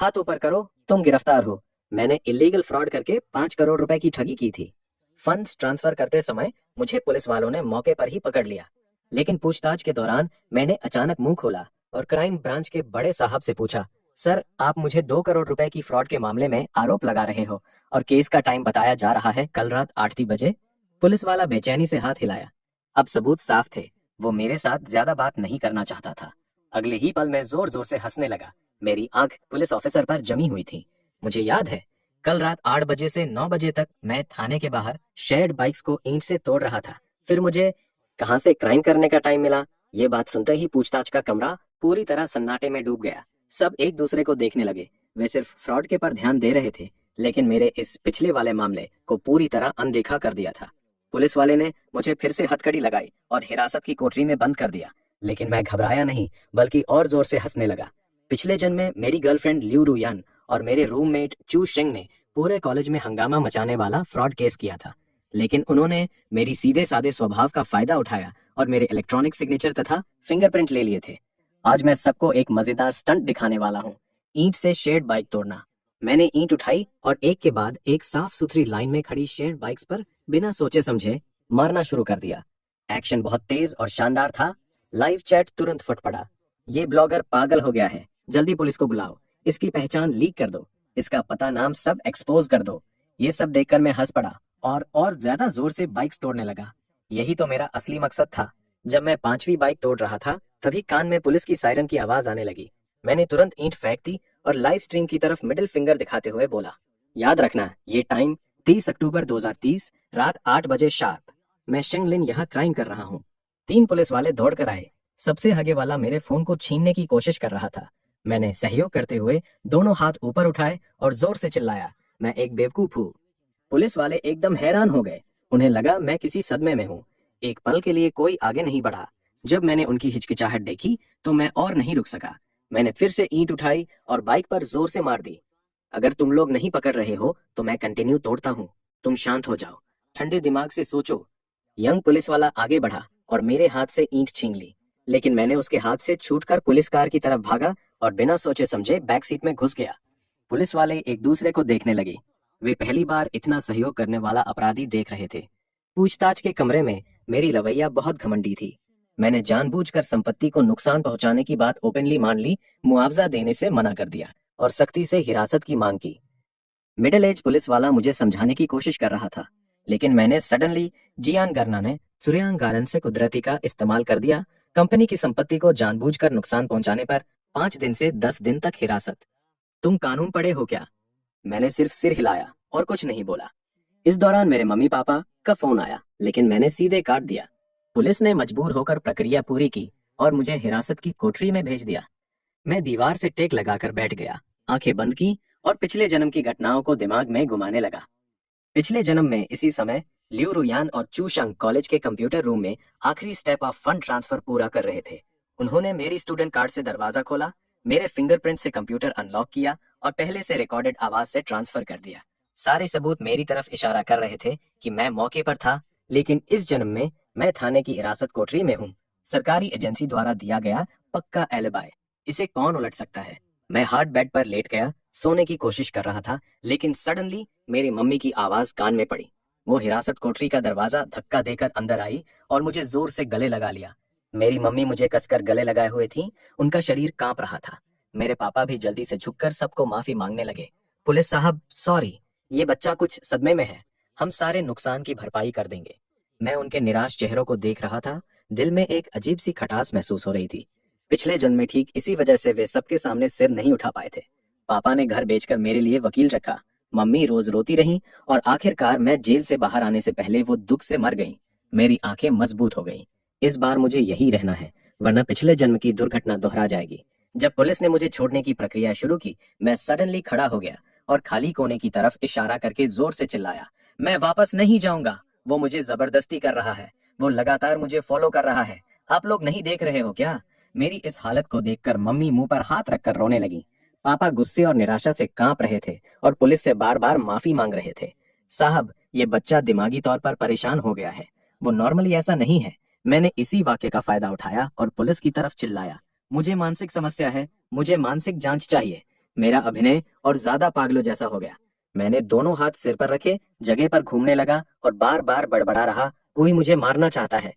हाथ ऊपर करो, तुम गिरफ्तार हो। मैंने इलीगल फ्रॉड करके 5 करोड़ रुपए की ठगी की थी। फंड्स ट्रांसफर करते समय मुझे पुलिस वालों ने मौके पर ही पकड़ लिया। लेकिन पूछताछ के दौरान मैंने अचानक मुंह खोला और क्राइम ब्रांच के बड़े साहब से पूछा, सर आप मुझे 2 करोड़ रुपए की फ्रॉड के मामले में आरोप लगा रहे हो और केस का टाइम बताया जा रहा है कल रात 8 बजे। पुलिस वाला बेचैनी से हाथ हिलाया। अब सबूत साफ थे, वो मेरे साथ ज्यादा बात नहीं करना चाहता था। अगले ही पल मैं जोर जोर से हंसने लगा। मेरी आंख पुलिस ऑफिसर पर जमी हुई थी। मुझे याद है, कल रात 8 बजे से 9 बजे तक मैं थाने के बाहर शेयर्ड बाइक्स को ईंट से तोड़ रहा था। फिर मुझे कहां से क्राइम करने का टाइम मिला? ये बात सुनते ही पूछताछ का कमरा पूरी तरह सन्नाटे में डूब गया। सब एक दूसरे को देखने लगे। वे सिर्फ फ्रॉड के पर ध्यान दे रहे थे, लेकिन मेरे इस पिछले वाले मामले को पूरी तरह अनदेखा कर दिया था। पुलिस वाले ने मुझे फिर से हथकड़ी लगाई और हिरासत की कोठरी में बंद कर दिया। लेकिन मैं घबराया नहीं, बल्कि और जोर से हंसने लगा। पिछले जन्म में मेरी गर्लफ्रेंड लिू रुयान और मेरे रूममेट चू शेंग ने पूरे कॉलेज में हंगामा मचाने वाला फ्रॉड केस किया था। लेकिन उन्होंने मेरी सीधे साधे स्वभाव का फायदा उठाया और मेरे इलेक्ट्रॉनिक सिग्नेचर तथा फिंगरप्रिंट ले लिए थे। आज मैं सबको एक मजेदार स्टंट दिखाने वाला हूँ, ईंट से शेयर्ड बाइक तोड़ना। मैंने ईंट उठाई और एक के बाद एक साफ सुथरी लाइन में खड़ी शेयर्ड बाइक्स पर बिना सोचे समझे मारना शुरू कर दिया। एक्शन बहुत तेज और शानदार था। लाइव चैट तुरंत फट पड़ा। ये ब्लॉगर पागल हो गया है, जल्दी पुलिस को बुलाओ, इसकी पहचान लीक कर दो, इसका पता नाम सब एक्सपोज कर दो। ये सब देखकर मैं हंस पड़ा और ज्यादा जोर से बाइक्स तोड़ने लगा। यही तो मेरा असली मकसद था। जब मैं 5वीं बाइक तोड़ रहा था, तभी कान में पुलिस की सायरन की आवाज आने लगी। मैंने तुरंत ईंट फेंक दी और लाइव स्ट्रीम की तरफ मिडिल फिंगर दिखाते हुए बोला, याद रखना ये टाइम 30 अक्टूबर 2030 रात 8 बजे शार्प। मैं शेंगलिन यहाँ क्राइम कर रहा हूँ। 3 पुलिस वाले दौड़ कर आए। सबसे आगे वाला मेरे फोन को छीनने की कोशिश कर रहा था। मैंने सहयोग करते हुए दोनों हाथ ऊपर उठाए और जोर से चिल्लाया, मैं एक बेवकूफ हूँ। पुलिस वाले एकदम हैरान हो गए। उन्हें लगा मैं किसी सदमे में हूँ। एक पल के लिए कोई आगे नहीं बढ़ा। जब मैंने उनकी हिचकिचाहट देखी तो मैं और नहीं रुक सका। मैंने फिर से ईंट उठाई और बाइक पर जोर से मार दी। अगर तुम लोग नहीं पकड़ रहे हो तो मैं कंटिन्यू तोड़ता हूँ। तुम शांत हो जाओ, ठंडे दिमाग से सोचो। यंग पुलिस वाला आगे बढ़ा और मेरे हाथ से ईंट छीन ली। लेकिन मैंने उसके हाथ से छूटकर पुलिस कार की तरफ भागा और बिना सोचे समझे बैक सीट में घुस गया। पुलिस वाले एक दूसरे को देखने लगे। वे पहली बार इतना सहयोग करने वाला अपराधी देख रहे थे। पूछताछ के कमरे में मेरी रवैया बहुत घमंडी थी। मैंने जानबूझकर संपत्ति को नुकसान पहुंचाने की बात ओपनली मान ली, मुआवजा देने से मना कर दिया और सख्ती से हिरासत की मांग की। मिडिल एज पुलिस वाला मुझे समझाने की कोशिश कर रहा था, लेकिन मैंने सडनली जियान गरना ने सुरयांग गारन से कुदरती का इस्तेमाल कर दिया। कंपनी की संपत्ति को जानबूझकर नुकसान पहुंचाने पर 5 दिन से 10 दिन तक हिरासत। तुम कानून पढ़े हो क्या? मैंने सिर्फ सिर हिलाया और कुछ नहीं बोला। इस दौरान मेरे मम्मी पापा का फोन आया, लेकिन मैंने सीधे काट दिया। पुलिस ने मजबूर होकर प्रक्रिया पूरी की और मुझे हिरासत की कोठरी में भेज दिया। मैं दीवार से टेक लगाकर बैठ गया, आंखें बंद की और पिछले जन्म की घटनाओं को दिमाग में घुमाने लगा। पिछले जन्म में इसी समय लिू रुयान और चू शंग कॉलेज के कंप्यूटर रूम में आखिरी स्टेप ऑफ फंड ट्रांसफर पूरा कर रहे थे। उन्होंने मेरी स्टूडेंट कार्ड से दरवाजा खोला, मेरे फिंगरप्रिंट से कंप्यूटर अनलॉक किया और पहले से रिकॉर्डेड आवाज से ट्रांसफर कर दिया। सारे सबूत मेरी तरफ इशारा कर रहे थे कि मैं मौके पर था। लेकिन इस जन्म में मैं थाने की हिरासत कोठरी में हूँ, सरकारी एजेंसी द्वारा दिया गया पक्का एलिबाई। इसे कौन उलट सकता है? मैं हार्ड बेड पर लेट गया, सोने की कोशिश कर रहा था, लेकिन सडनली मेरी मम्मी की आवाज कान में पड़ी। वो हिरासत कोठरी का दरवाजा धक्का देकर अंदर आई और मुझे जोर से गले लगा लिया। मेरी मम्मी मुझे कसकर गले लगाए हुए थी, उनका शरीर कांप रहा था। मेरे पापा भी जल्दी से झुककर सबको माफी मांगने लगे। पुलिस साहब सॉरी, ये बच्चा कुछ सदमे में है, हम सारे नुकसान की भरपाई कर देंगे। मैं उनके निराश चेहरों को देख रहा था। दिल में एक अजीब सी खटास महसूस हो रही थी। पिछले जन्म में ठीक इसी वजह से वे सबके सामने सिर नहीं उठा पाए थे। पापा ने घर बेचकर मेरे लिए वकील रखा, मम्मी रोज रोती रहीं और आखिरकार मैं जेल से बाहर आने से पहले वो दुख से मर गईं। मेरी आंखें मजबूत हो गईं। इस बार मुझे यही रहना है, वरना पिछले जन्म की दुर्घटना दोहरा जाएगी। जब पुलिस ने मुझे छोड़ने की प्रक्रिया शुरू की, मैं सडनली खड़ा हो गया और खाली कोने की तरफ इशारा करके जोर से चिल्लाया, मैं वापस नहीं जाऊंगा। वो मुझे जबरदस्ती कर रहा है, वो लगातार मुझे फॉलो कर रहा है। आप लोग नहीं देख रहे हो क्या? मेरी इस हालत को देखकर मम्मी मुंह पर हाथ रखकर रोने लगी। पापा गुस्से और निराशा से कांप रहे थे और पुलिस से बार बार माफी मांग रहे थे। साहब, ये बच्चा दिमागी तौर पर परेशान हो गया है, वो नॉर्मली ऐसा नहीं है। मैंने इसी वाक्य का फायदा उठाया और पुलिस की तरफ चिल्लाया, मुझे मानसिक समस्या है, मुझे मानसिक जांच चाहिए। मेरा अभिनय और ज्यादा पागलों जैसा हो गया। मैंने दोनों हाथ सिर पर रखे जगह पर घूमने लगा और बार बार बड़बड़ा रहा, कोई मुझे मारना चाहता है।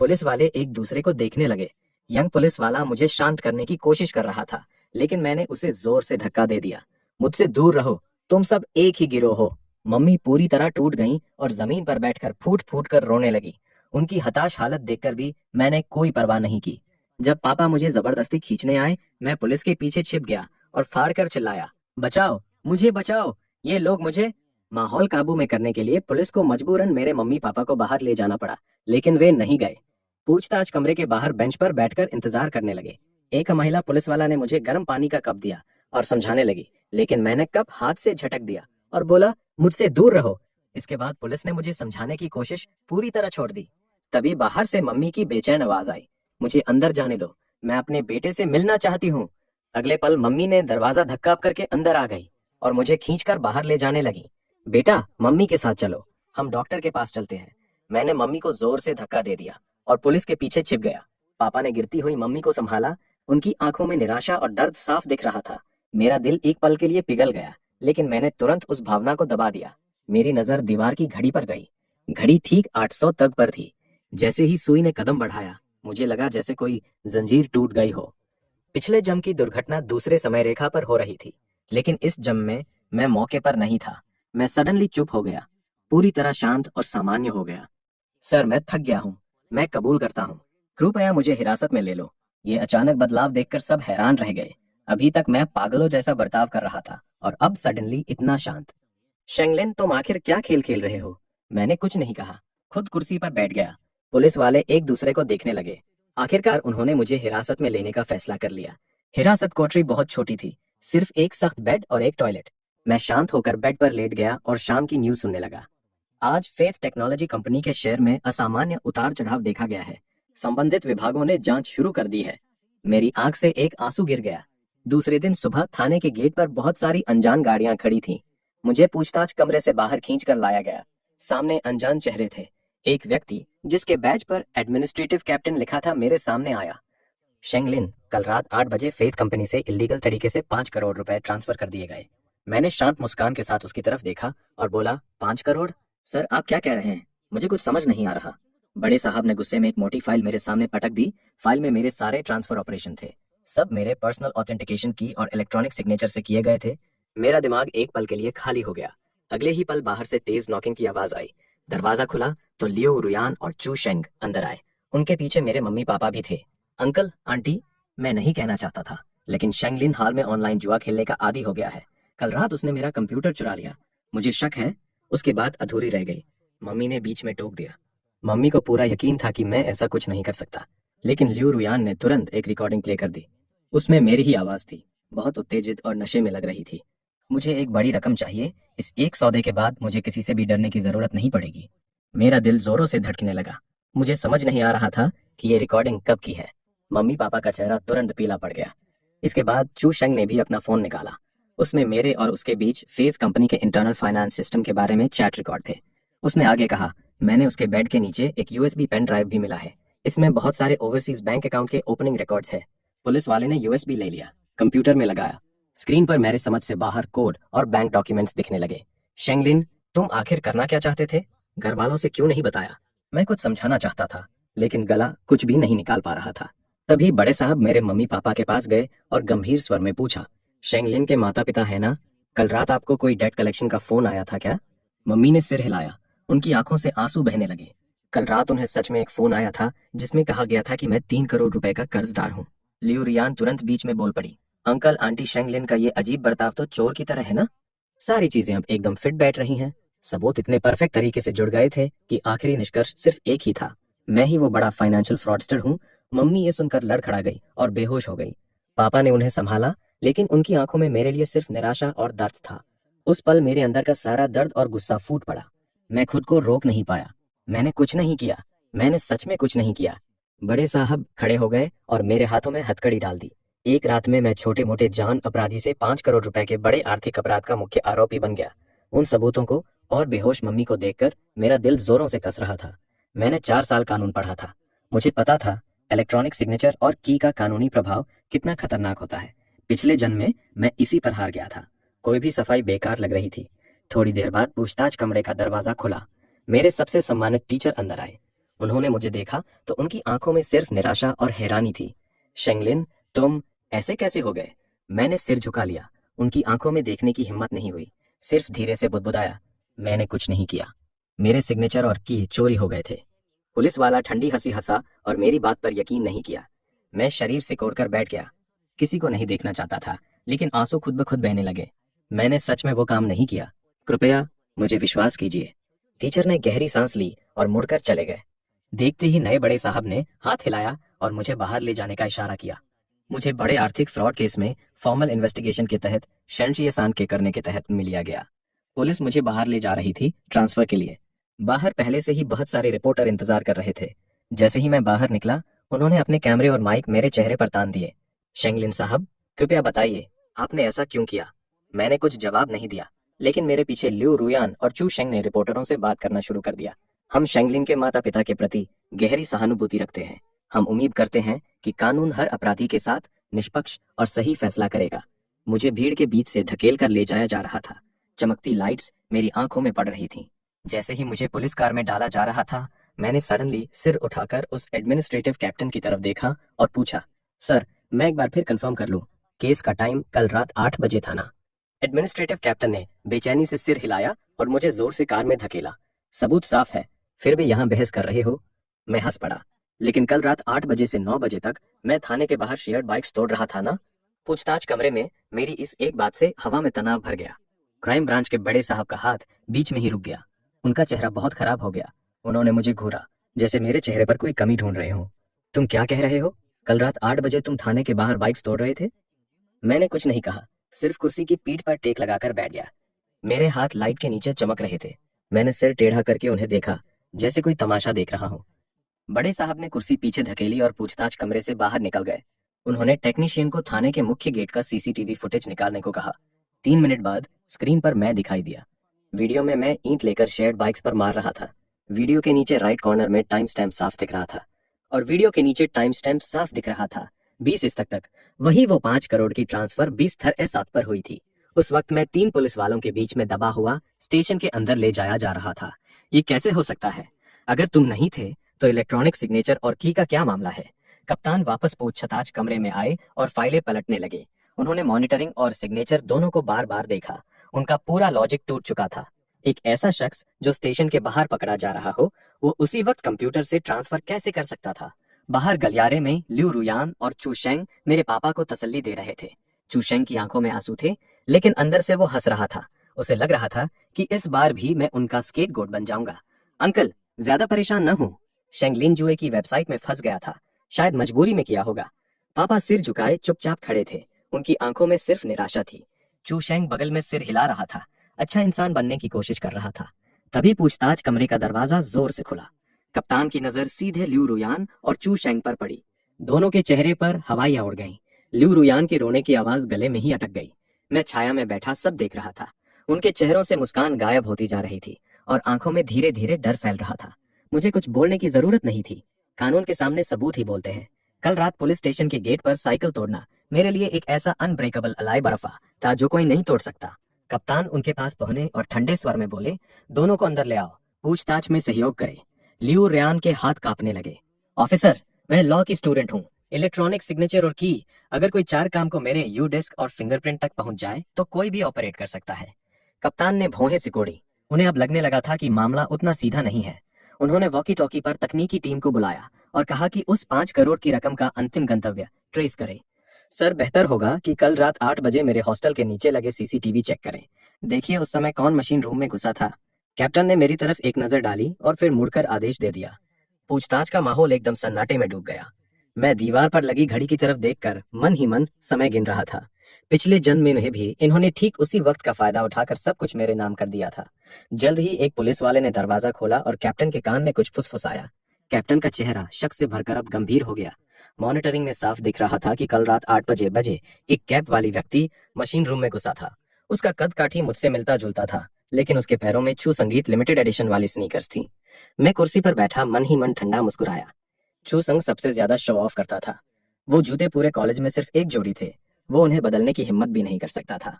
पुलिस वाले एक दूसरे को देखने लगे। यंग पुलिस वाला मुझे शांत करने की कोशिश कर रहा था, लेकिन मैंने उसे जोर से धक्का दे दिया। मुझसे दूर रहो, तुम सब एक ही गिरोह हो। मम्मी पूरी तरह टूट गईं और जमीन पर बैठकर फूट फूट कर रोने लगी। उनकी हताश हालत देखकर भी मैंने कोई परवाह नहीं की। जब पापा मुझे जबरदस्ती खींचने आए, मैं पुलिस के पीछे छिप गया और फाड़ कर चिल्लाया, बचाओ, मुझे बचाओ, ये लोग मुझे। माहौल काबू में करने के लिए पुलिस को मजबूरन मेरे मम्मी पापा को बाहर ले जाना पड़ा, लेकिन वे नहीं गए। पूछताछ कमरे के बाहर बेंच पर बैठकर इंतजार करने लगे। एक महिला पुलिस वाला ने मुझे गर्म पानी का कप दिया और समझाने लगी, लेकिन मैंने कप हाथ से झटक दिया और बोला, मुझसे दूर रहो। इसके बाद पुलिस ने मुझे समझाने की कोशिश पूरी तरह छोड़ दी। तभी बाहर से मम्मी की बेचैन आवाज आई, मुझे अंदर जाने दो, मैं अपने बेटे से मिलना चाहती हूँ। अगले पल मम्मी ने दरवाजा धक्का करके अंदर आ गई और मुझे खींचकर बाहर ले जाने लगी। बेटा, मम्मी के साथ चलो, हम डॉक्टर के पास चलते हैं। मैंने मम्मी को जोर से धक्का दे दिया और पुलिस के पीछे छिप गया। पापा ने गिरती हुई मम्मी को संभाला। उनकी आंखों में निराशा और दर्द साफ दिख रहा था। मेरा दिल एक पल के लिए पिघल गया, लेकिन मैंने तुरंत उस भावना को दबा दिया। मेरी नजर दीवार की घड़ी पर गई। घड़ी ठीक 800 तक पर थी। जैसे ही सुई ने कदम बढ़ाया, मुझे लगा जैसे कोई जंजीर टूट गई हो। पिछले जम की दुर्घटना दूसरे समय रेखा पर हो रही थी, लेकिन इस जम में मैं मौके पर नहीं था। मैं सडनली चुप हो गया, पूरी तरह शांत और सामान्य हो गया। सर, मैं थक गया हूँ, मैं कबूल करता हूँ, कृपया मुझे हिरासत में ले लो। ये अचानक बदलाव देखकर सब हैरान रह गए। अभी तक मैं पागलों जैसा बर्ताव कर रहा था और अब सडनली इतना शांत। शेंगलिन, तुम आखिर क्या खेल खेल रहे हो? मैंने कुछ नहीं कहा, खुद कुर्सी पर बैठ गया। पुलिस वाले एक दूसरे को देखने लगे। आखिरकार उन्होंने मुझे हिरासत में लेने का फैसला कर लिया। हिरासत कोठरी बहुत छोटी थी, सिर्फ एक सख्त बेड और एक टॉयलेट। मैं शांत होकर बेड पर लेट गया और शाम की न्यूज सुनने लगा। आज फेथ टेक्नोलॉजी कंपनी के शेयर में असामान्य उतार चढ़ाव देखा गया है। संबंधित विभागों ने जांच शुरू कर दी है। मेरी आंख से एक आंसू गिर गया। दूसरे दिन सुबह थाने के गेट पर बहुत सारी अनजान गाड़ियां खड़ी थीं। मुझे पूछताछ कमरे से बाहर खींचकर लाया गया। सामने अनजान चेहरे थे। एक व्यक्ति जिसके बैज पर एडमिनिस्ट्रेटिव कैप्टन लिखा था मेरे सामने आया। शेंगलिन, कल रात 8 बजे फेथ कंपनी से इलीगल तरीके से 5 करोड़ रुपए ट्रांसफर कर दिए गए। मैंने शांत मुस्कान के साथ उसकी तरफ देखा और बोला, 5 करोड़? सर, आप क्या कह रहे हैं? मुझे कुछ समझ नहीं आ रहा। बड़े साहब ने गुस्से में एक मोटी फाइल मेरे सामने पटक दी। फाइल में मेरे सारे ट्रांसफर ऑपरेशन थे। सब मेरे पर्सनल ऑथेंटिकेशन की और इलेक्ट्रॉनिक सिग्नेचर से किए गए थे। मेरा दिमाग एक पल के लिए खाली हो गया। अगले ही पल बाहर से तेज नॉकिंग की आवाज आई। दरवाजा खुला तो लियो रुयान और चू शेंग अंदर आए। उनके पीछे मेरे मम्मी पापा भी थे। अंकल, आंटी, मैं नहीं कहना चाहता था, लेकिन शेंगलिन हाल में ऑनलाइन जुआ खेलने का आदी हो गया है। कल रात उसने मेरा कंप्यूटर चुरा लिया। मुझे शक है उसके बाद अधूरी रह गई। मम्मी ने बीच में टोक दिया। मम्मी को पूरा यकीन था कि मैं ऐसा कुछ नहीं कर सकता, लेकिन लियो रुयान ने तुरंत एक रिकॉर्डिंग प्ले कर दी। उसमें मेरी ही आवाज थी, बहुत उत्तेजित और नशे में लग रही थी। मुझे एक बड़ी रकम चाहिए। इस एक सौदे के बाद मुझे किसी से भी डरने की जरूरत नहीं पड़ेगी। मेरा दिल जोरों से धड़कने लगा। मुझे समझ नहीं आ रहा था कि ये रिकॉर्डिंग कब की है। मम्मी पापा का चेहरा तुरंत पीला पड़ गया। इसके बाद चू शेंग ने भी अपना फोन निकाला। उसमें मेरे और उसके बीच फेथ कंपनी के इंटरनल फाइनेंस सिस्टम के बारे में चैट रिकॉर्ड थे। उसने आगे कहा, मैंने उसके बेड के नीचे एक यूएसबी पेन ड्राइव भी मिला है। इसमें बहुत सारे ओवरसीज बैंक अकाउंट के ओपनिंग रिकॉर्ड्स है। पुलिस वाले ने यूएसबी ले लिया, कंप्यूटर में लगाया। स्क्रीन पर मेरे समझ से बाहर कोड और बैंक डॉक्यूमेंट्स दिखने लगे। शेंगलिन, तुम आखिर करना क्या चाहते थे? घर वालों से क्यों नहीं बताया? मैं कुछ समझाना चाहता था, लेकिन गला कुछ भी नहीं निकाल पा रहा था। तभी बड़े साहब मेरे मम्मी पापा के पास गए और गंभीर स्वर में पूछा, शेंगलिन के माता पिता है ना? कल रात आपको कोई डेट कलेक्शन का फोन आया था क्या? मम्मी ने सिर हिलाया। उनकी आंखों से आंसू बहने लगे। कल रात उन्हें सच में एक फोन आया था जिसमें कहा गया था कि मैं 3 करोड़ रुपए का कर्जदार हूँ। लियो रियान तुरंत बीच में बोल पड़ी, अंकल आंटी, शेंगलिन का ये अजीब बर्ताव तो चोर की तरह है ना? सारी चीजें अब एकदम फिट बैठ रही हैं। सबूत इतने परफेक्ट तरीके से जुड़ गए थे कि आखिरी निष्कर्ष सिर्फ एक ही था, मैं ही वो बड़ा फाइनेंशियल फ्रॉडस्टर हूँ। मम्मी ये सुनकर लड़खड़ा गई और बेहोश हो गई। पापा ने उन्हें संभाला, लेकिन उनकी आंखों में मेरे लिए सिर्फ निराशा और दर्द था। उस पल मेरे अंदर का सारा दर्द और गुस्सा फूट पड़ा। मैं खुद को रोक नहीं पाया। मैंने कुछ नहीं किया, मैंने सच में कुछ नहीं किया। बड़े साहब खड़े हो गए और मेरे हाथों में हथकड़ी डाल दी। एक रात में मैं छोटे मोटे जान अपराधी से 5 करोड़ रुपए के बड़े आर्थिक अपराध का मुख्य आरोपी बन गया। उन सबूतों को और बेहोश मम्मी को देखकर मेरा दिल जोरों से कस रहा था। मैंने 4 साल कानून पढ़ा था। मुझे पता था इलेक्ट्रॉनिक सिग्नेचर और की का कानूनी प्रभाव कितना खतरनाक होता है। पिछले जन्म में मैं इसी पर हार गया था। कोई भी सफाई बेकार लग रही थी। थोड़ी देर बाद पूछताछ कमरे का दरवाजा खुला। मेरे सबसे सम्मानित टीचर अंदर आए। उन्होंने मुझे देखा तो उनकी आंखों में सिर्फ निराशा और हैरानी थी। शेंगलिन, तुम ऐसे कैसे हो गए? मैंने सिर झुका लिया। उनकी आंखों में देखने की हिम्मत नहीं हुई। सिर्फ धीरे से बुदबुदाया, मैंने कुछ नहीं किया। मेरे सिग्नेचर और की चोरी हो गए थे। पुलिस वाला ठंडी हंसी हंसा और मेरी बात पर यकीन नहीं किया। मैं शरीर सिकोड़कर बैठ गया। किसी को नहीं देखना चाहता था, लेकिन आंसू खुद ब खुद बहने लगे। मैंने सच में वो काम नहीं किया। कृपया मुझे विश्वास कीजिए। टीचर ने गहरी सांस ली और मुड़कर चले गए। देखते ही नए बड़े साहब ने हाथ हिलाया और मुझे बाहर ले जाने का इशारा किया। मुझे बड़े आर्थिक फ्रॉड केस में फॉर्मल इन्वेस्टिगेशन के तहत शनचिया सान के करने के तहत मिल लिया गया। पुलिस मुझे बाहर ले जा रही थी ट्रांसफर के लिए। बाहर पहले से ही बहुत सारे रिपोर्टर इंतजार कर रहे थे। जैसे ही मैं बाहर निकला, उन्होंने अपने कैमरे और माइक मेरे चेहरे पर तान दिए। शेंगलिन साहब, कृपया बताइए, आपने ऐसा क्यों किया? मैंने कुछ जवाब नहीं दिया, लेकिन मेरे पीछे लिu रुयान और चू शेंग ने रिपोर्टरों से बात करना शुरू कर दिया। हम शेंगलिन के माता पिता के प्रति गहरी सहानुभूति रखते हैं। हम उम्मीद करते हैं कि कानून हर अपराधी के साथ निष्पक्ष और सही फैसला करेगा। मुझे भीड़ के बीच से धकेल कर ले जाया जा रहा था। चमकती लाइट्स मेरी आंखों में पड़ रही थीं। जैसे ही मुझे पुलिस कार में डाला जा रहा था, मैंने सडनली सिर उठाकर उस एडमिनिस्ट्रेटिव कैप्टन की तरफ देखा और पूछा, सर, मैं एक बार फिर कंफर्म कर लूं, केस का टाइम कल रात 8 बजे था ना? एडमिनिस्ट्रेटिव कैप्टन ने बेचैनी से सिर हिलाया और मुझे जोर से कार में धकेला। सबूत साफ है, फिर भी यहाँ बहस कर रहे हो? मैं हंस पड़ा। लेकिन कल रात 8 बजे से 9 बजे तक मैं थाने के बाहर शेयर्ड बाइक्स तोड़ रहा था ना? पूछताछ कमरे में मेरी इस एक बात से हवा में तनाव भर गया। क्राइम ब्रांच के बड़े साहब का हाथ बीच में ही रुक गया। उनका चेहरा बहुत खराब हो गया। उन्होंने मुझे घूरा, जैसे मेरे चेहरे पर कोई कमी ढूंढ रहे हो। तुम क्या कह रहे हो? कल रात 8 बजे तुम थाने के बाहर बाइक्स तोड़ रहे थे? मैंने कुछ नहीं कहा, सिर्फ कुर्सी की पीठ पर टेक लगाकर बैठ गया। मेरे हाथ लाइट के नीचे चमक रहे थे। मैंने सिर टेढ़ा करके उन्हें देखा, जैसे कोई तमाशा देख रहा हूं। बड़े साहब ने कुर्सी पीछे धकेली और पूछताछ कमरे से बाहर निकल गए। उन्होंने टेक्नीशियन को थाने के मुख्य गेट का सीसीटीवी फुटेज निकालने को कहा। 3 मिनट बाद स्क्रीन पर मैं दिखाई दिया। वीडियो में मैं ईंट लेकर शेयर्ड बाइक्स पर मार रहा था। वीडियो के नीचे राइट कॉर्नर में टाइम स्टैम्प साफ दिख रहा था, और वीडियो के नीचे टाइम स्टैम्प साफ दिख रहा था 20 इस तक। वही वो 5 करोड़ की ट्रांसफर 20:07 पर हुई थी। उस वक्त मैं 3 पुलिस वालों के बीच में दबा हुआ स्टेशन के अंदर ले जाया जा रहा था। ये कैसे हो सकता है? अगर तुम नहीं थे तो इलेक्ट्रॉनिक सिग्नेचर और की का क्या मामला है? कप्तान वापस पूछताछ कमरे में आए और फाइलें पलटने लगे। उन्होंने मॉनिटरिंग और सिग्नेचर दोनों को बार बार देखा। उनका पूरा लॉजिक टूट चुका था। एक ऐसा शख्स जो स्टेशन के बाहर पकड़ा जा रहा हो, वो उसी वक्त कंप्यूटर से ट्रांसफर कैसे कर सकता था? बाहर गलियारे में लिu रुयान और चू शेंग मेरे पापा को तसल्ली दे रहे थे। चू शेंग की आंखों में आंसू थे, लेकिन अंदर से वो हंस रहा था। उसे लग रहा था कि इस बार भी मैं उनका स्केपगोट बन जाऊंगा। अंकल, ज्यादा परेशान न हो। शेंगलिन जुए की वेबसाइट में फंस गया था, शायद मजबूरी में किया होगा। पापा सिर झुकाए चुपचाप खड़े थे। उनकी आंखों में सिर्फ निराशा थी। चू शेंग बगल में सिर हिला रहा था, अच्छा इंसान बनने की कोशिश कर रहा था। तभी पूछताछ कमरे का दरवाजा जोर से खुला। कप्तान की नजर सीधे लिu रुयान और चू शेंग पर पड़ी। दोनों के चेहरे पर हवाइयां उड़ गईं। लिu रुयान के रोने की आवाज गले में ही अटक गई। मैं छाया में बैठा सब देख रहा था। उनके चेहरों से मुस्कान गायब होती जा रही थी और आंखों में धीरे धीरे डर फैल रहा था। मुझे कुछ बोलने की जरूरत नहीं थी। कानून के सामने सबूत ही बोलते हैं। कल रात पुलिस स्टेशन के गेट पर साइकिल तोड़ना मेरे लिए एक ऐसा अनब्रेकेबल अलाई बर्फा था जो कोई नहीं तोड़ सकता। कप्तान उनके पास पहुंचे और ठंडे स्वर में बोले, दोनों को अंदर ले आओ, पूछताछ में सहयोग करें। लिu रुयान के हाथ कांपने लगे। ऑफिसर, मैं लॉ की स्टूडेंट हूँ। इलेक्ट्रॉनिक सिग्नेचर और की, अगर कोई 4 काम को मेरे यू डिस्क और फिंगरप्रिंट तक पहुंच जाए तो कोई भी ऑपरेट कर सकता है। कप्तान ने भौहें सिकोड़ी। उन्हें अब लगने लगा था कि मामला उतना सीधा नहीं है। उन्होंने वॉकी टॉकी पर तकनीकी टीम को बुलाया और कहा कि उस 5 करोड़ की रकम का अंतिम गंतव्य ट्रेस करें। सर, बेहतर होगा कि कल रात 8 बजे मेरे हॉस्टल के नीचे लगे सीसीटीवी चेक करें। देखिए उस समय कौन मशीन रूम में घुसा था। कैप्टन ने मेरी तरफ एक नजर डाली और फिर मुड़कर आदेश दे दिया। पूछताछ का माहौल एकदम सन्नाटे में डूब गया। मैं दीवार पर लगी घड़ी की तरफ देखकर मन ही मन समय गिन रहा था। पिछले जन्म में भी इन्होंने ठीक उसी वक्त का फायदा उठाकर सब कुछ मेरे नाम कर दिया था। जल्द ही एक पुलिस वाले ने दरवाजा खोला और कैप्टन के कान में कुछ फुसफुसाया। कैप्टन का चेहरा शक से भरकर अब गंभीर हो गया। मॉनिटरिंग में साफ दिख रहा था कि कल रात 8 बजे एक कैप वाली व्यक्ति मशीन रूम में घुसा था। उसका कद काठी मुझसे मिलता जुलता था, लेकिन उसके पैरों में छू संगीत लिमिटेड एडिशन वाली स्नीकर्स थी। मैं कुर्सी पर बैठा मन ही मन ठंडा मुस्कुराया। छू संग सबसे ज्यादा शो ऑफ करता था। वो जूते पूरे कॉलेज में सिर्फ एक जोड़ी थे। वो उन्हें बदलने की हिम्मत भी नहीं कर सकता था।